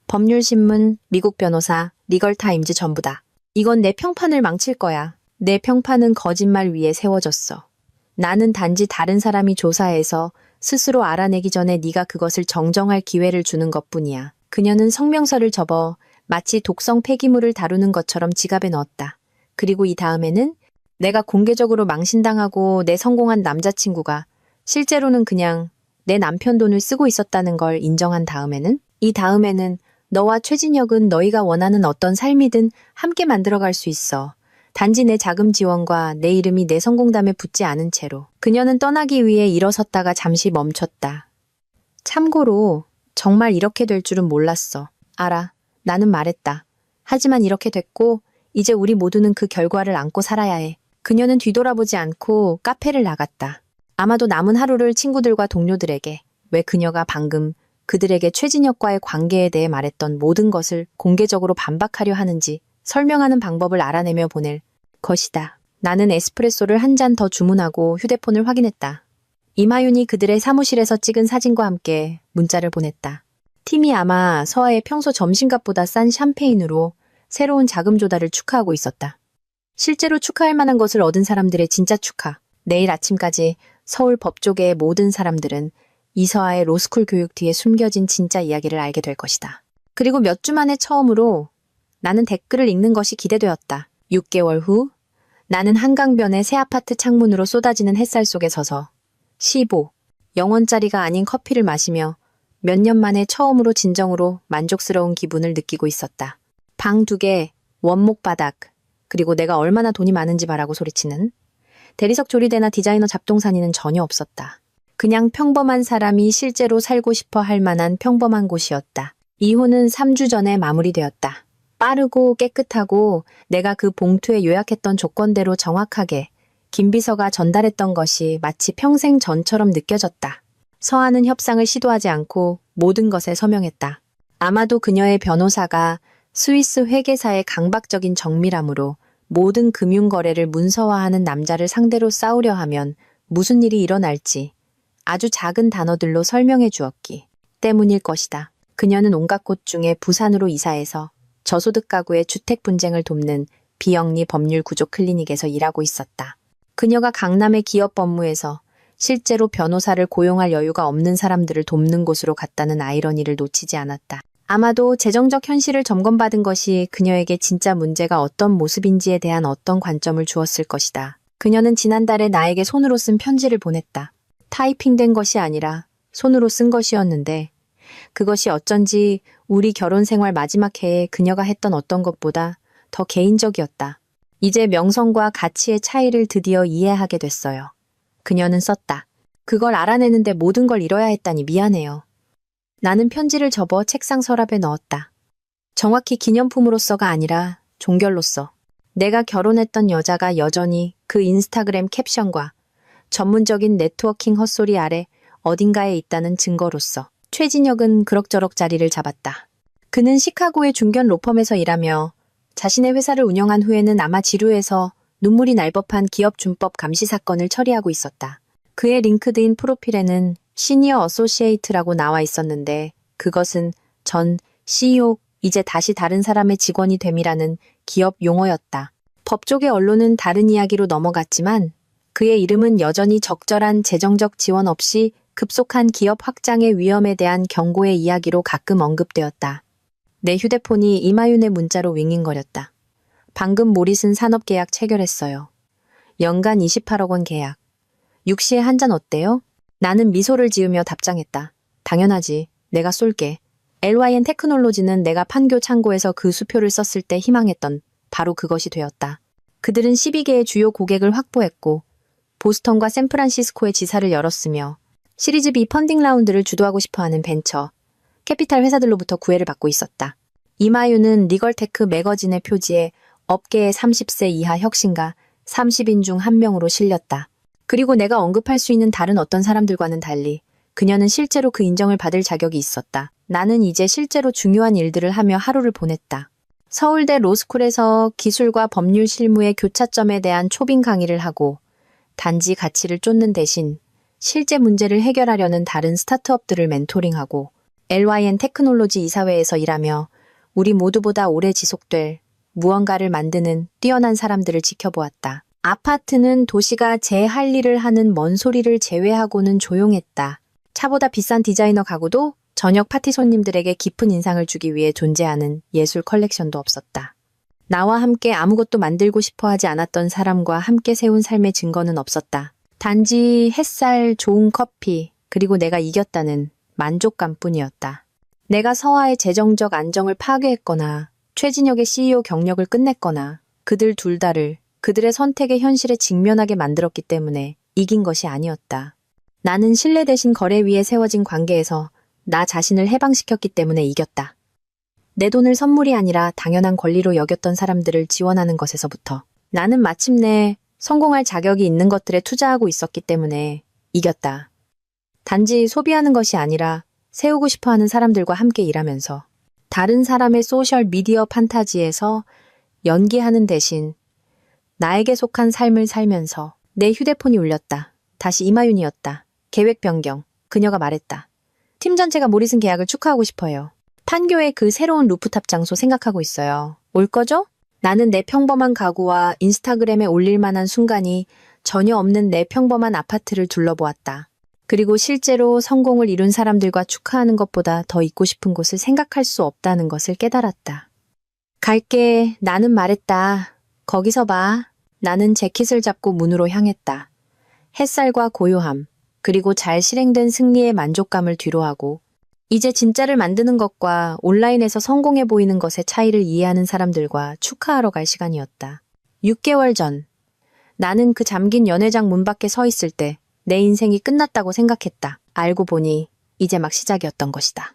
법률신문, 미국 변호사, 리걸타임즈 전부 다. 이건 내 평판을 망칠 거야. 내 평판은 거짓말 위에 세워졌어. 나는 단지 다른 사람이 조사해서 스스로 알아내기 전에 네가 그것을 정정할 기회를 주는 것뿐이야. 그녀는 성명서를 접어 마치 독성 폐기물을 다루는 것처럼 지갑에 넣었다. 그리고 이 다음에는 내가 공개적으로 망신당하고 내 성공한 남자친구가 실제로는 그냥 내 남편 돈을 쓰고 있었다는 걸 인정한 다음에는 이 다음에는 너와 최진혁은 너희가 원하는 어떤 삶이든 함께 만들어갈 수 있어. 단지 내 자금 지원과 내 이름이 내 성공담에 붙지 않은 채로. 그녀는 떠나기 위해 일어섰다가 잠시 멈췄다. 참고로 정말 이렇게 될 줄은 몰랐어. 알아. 나는 말했다. 하지만 이렇게 됐고 이제 우리 모두는 그 결과를 안고 살아야 해. 그녀는 뒤돌아보지 않고 카페를 나갔다. 아마도 남은 하루를 친구들과 동료들에게 왜 그녀가 방금 그들에게 최진혁과의 관계에 대해 말했던 모든 것을 공개적으로 반박하려 하는지 설명하는 방법을 알아내며 보낼 것이다. 나는 에스프레소를 한 잔 더 주문하고 휴대폰을 확인했다. 이마윤이 그들의 사무실에서 찍은 사진과 함께 문자를 보냈다. 팀이 아마 서아의 평소 점심값보다 싼 샴페인으로 새로운 자금 조달을 축하하고 있었다. 실제로 축하할 만한 것을 얻은 사람들의 진짜 축하. 내일 아침까지 서울 법조계의 모든 사람들은 이서아의 로스쿨 교육 뒤에 숨겨진 진짜 이야기를 알게 될 것이다. 그리고 몇 주 만에 처음으로 나는 댓글을 읽는 것이 기대되었다. 6개월 후 나는 한강변의 새 아파트 창문으로 쏟아지는 햇살 속에 서서 0원짜리가 아닌 커피를 마시며 몇 년 만에 처음으로 진정으로 만족스러운 기분을 느끼고 있었다. 방 2개, 원목 바닥, 그리고 내가 얼마나 돈이 많은지 바라고 소리치는 대리석 조리대나 디자이너 잡동사니는 전혀 없었다. 그냥 평범한 사람이 실제로 살고 싶어 할 만한 평범한 곳이었다. 이혼은 3주 전에 마무리되었다. 빠르고 깨끗하고 내가 그 봉투에 요약했던 조건대로 정확하게 김 비서가 전달했던 것이 마치 평생 전처럼 느껴졌다. 서아는 협상을 시도하지 않고 모든 것에 서명했다. 아마도 그녀의 변호사가 스위스 회계사의 강박적인 정밀함으로 모든 금융거래를 문서화하는 남자를 상대로 싸우려 하면 무슨 일이 일어날지 아주 작은 단어들로 설명해 주었기 때문일 것이다. 그녀는 온갖 곳 중에 부산으로 이사해서 저소득 가구의 주택 분쟁을 돕는 비영리 법률 구조 클리닉에서 일하고 있었다. 그녀가 강남의 기업 법무에서 실제로 변호사를 고용할 여유가 없는 사람들을 돕는 곳으로 갔다는 아이러니를 놓치지 않았다. 아마도 재정적 현실을 점검받은 것이 그녀에게 진짜 문제가 어떤 모습인지에 대한 어떤 관점을 주었을 것이다. 그녀는 지난달에 나에게 손으로 쓴 편지를 보냈다. 타이핑된 것이 아니라 손으로 쓴 것이었는데 그것이 어쩐지 우리 결혼 생활 마지막 해에 그녀가 했던 어떤 것보다 더 개인적이었다. 이제 명성과 가치의 차이를 드디어 이해하게 됐어요. 그녀는 썼다. 그걸 알아내는데 모든 걸 잃어야 했다니 미안해요. 나는 편지를 접어 책상 서랍에 넣었다. 정확히 기념품으로서가 아니라 종결로서. 내가 결혼했던 여자가 여전히 그 인스타그램 캡션과 전문적인 네트워킹 헛소리 아래 어딘가에 있다는 증거로서. 최진혁은 그럭저럭 자리를 잡았다. 그는 시카고의 중견 로펌에서 일하며 자신의 회사를 운영한 후에는 아마 지루해서 눈물이 날 법한 기업 준법 감시 사건을 처리하고 있었다. 그의 링크드인 프로필에는 시니어 어소시에이트라고 나와 있었는데 그것은 전 CEO, 이제 다시 다른 사람의 직원이 됨이라는 기업 용어였다. 법조계 언론은 다른 이야기로 넘어갔지만 그의 이름은 여전히 적절한 재정적 지원 없이 급속한 기업 확장의 위험에 대한 경고의 이야기로 가끔 언급되었다. 내 휴대폰이 이마윤의 문자로 윙윙거렸다. 방금 모릿은 산업계약 체결했어요. 연간 28억 원 계약. 6시에 한 잔 어때요? 나는 미소를 지으며 답장했다. 당연하지. 내가 쏠게. LYN 테크놀로지는 내가 판교 창고에서 그 수표를 썼을 때 희망했던 바로 그것이 되었다. 그들은 12개의 주요 고객을 확보했고 보스턴과 샌프란시스코에 지사를 열었으며 시리즈 B 펀딩 라운드를 주도하고 싶어하는 벤처, 캐피탈 회사들로부터 구애를 받고 있었다. 이마유는 리걸테크 매거진의 표지에 업계의 30세 이하 혁신가 30인 중 한 명으로 실렸다. 그리고 내가 언급할 수 있는 다른 어떤 사람들과는 달리 그녀는 실제로 그 인정을 받을 자격이 있었다. 나는 이제 실제로 중요한 일들을 하며 하루를 보냈다. 서울대 로스쿨에서 기술과 법률 실무의 교차점에 대한 초빙 강의를 하고 단지 가치를 쫓는 대신 실제 문제를 해결하려는 다른 스타트업들을 멘토링하고 LYN 테크놀로지 이사회에서 일하며 우리 모두보다 오래 지속될 무언가를 만드는 뛰어난 사람들을 지켜보았다. 아파트는 도시가 제 할 일을 하는 먼 소리를 제외하고는 조용했다. 차보다 비싼 디자이너 가구도 저녁 파티 손님들에게 깊은 인상을 주기 위해 존재하는 예술 컬렉션도 없었다. 나와 함께 아무것도 만들고 싶어 하지 않았던 사람과 함께 세운 삶의 증거는 없었다. 단지 햇살, 좋은 커피, 그리고 내가 이겼다는 만족감뿐이었다. 내가 서아의 재정적 안정을 파괴했거나 최진혁의 CEO 경력을 끝냈거나 그들 둘 다를 그들의 선택의 현실에 직면하게 만들었기 때문에 이긴 것이 아니었다. 나는 신뢰 대신 거래 위에 세워진 관계에서 나 자신을 해방시켰기 때문에 이겼다. 내 돈을 선물이 아니라 당연한 권리로 여겼던 사람들을 지원하는 것에서부터 나는 마침내 성공할 자격이 있는 것들에 투자하고 있었기 때문에 이겼다. 단지 소비하는 것이 아니라 세우고 싶어 하는 사람들과 함께 일하면서 다른 사람의 소셜 미디어 판타지에서 연기하는 대신 나에게 속한 삶을 살면서 내 휴대폰이 울렸다. 다시 이마윤이었다. 계획 변경. 그녀가 말했다. 팀 전체가 모리슨 계약을 축하하고 싶어요. 판교의 그 새로운 루프탑 장소 생각하고 있어요. 올 거죠? 나는 내 평범한 가구와 인스타그램에 올릴 만한 순간이 전혀 없는 내 평범한 아파트를 둘러보았다. 그리고 실제로 성공을 이룬 사람들과 축하하는 것보다 더 있고 싶은 곳을 생각할 수 없다는 것을 깨달았다. 갈게. 나는 말했다. 거기서 봐. 나는 재킷을 잡고 문으로 향했다. 햇살과 고요함, 그리고 잘 실행된 승리의 만족감을 뒤로하고 이제 진짜를 만드는 것과 온라인에서 성공해 보이는 것의 차이를 이해하는 사람들과 축하하러 갈 시간이었다. 6개월 전, 나는 그 잠긴 연회장 문 밖에 서 있을 때 내 인생이 끝났다고 생각했다. 알고 보니 이제 막 시작이었던 것이다.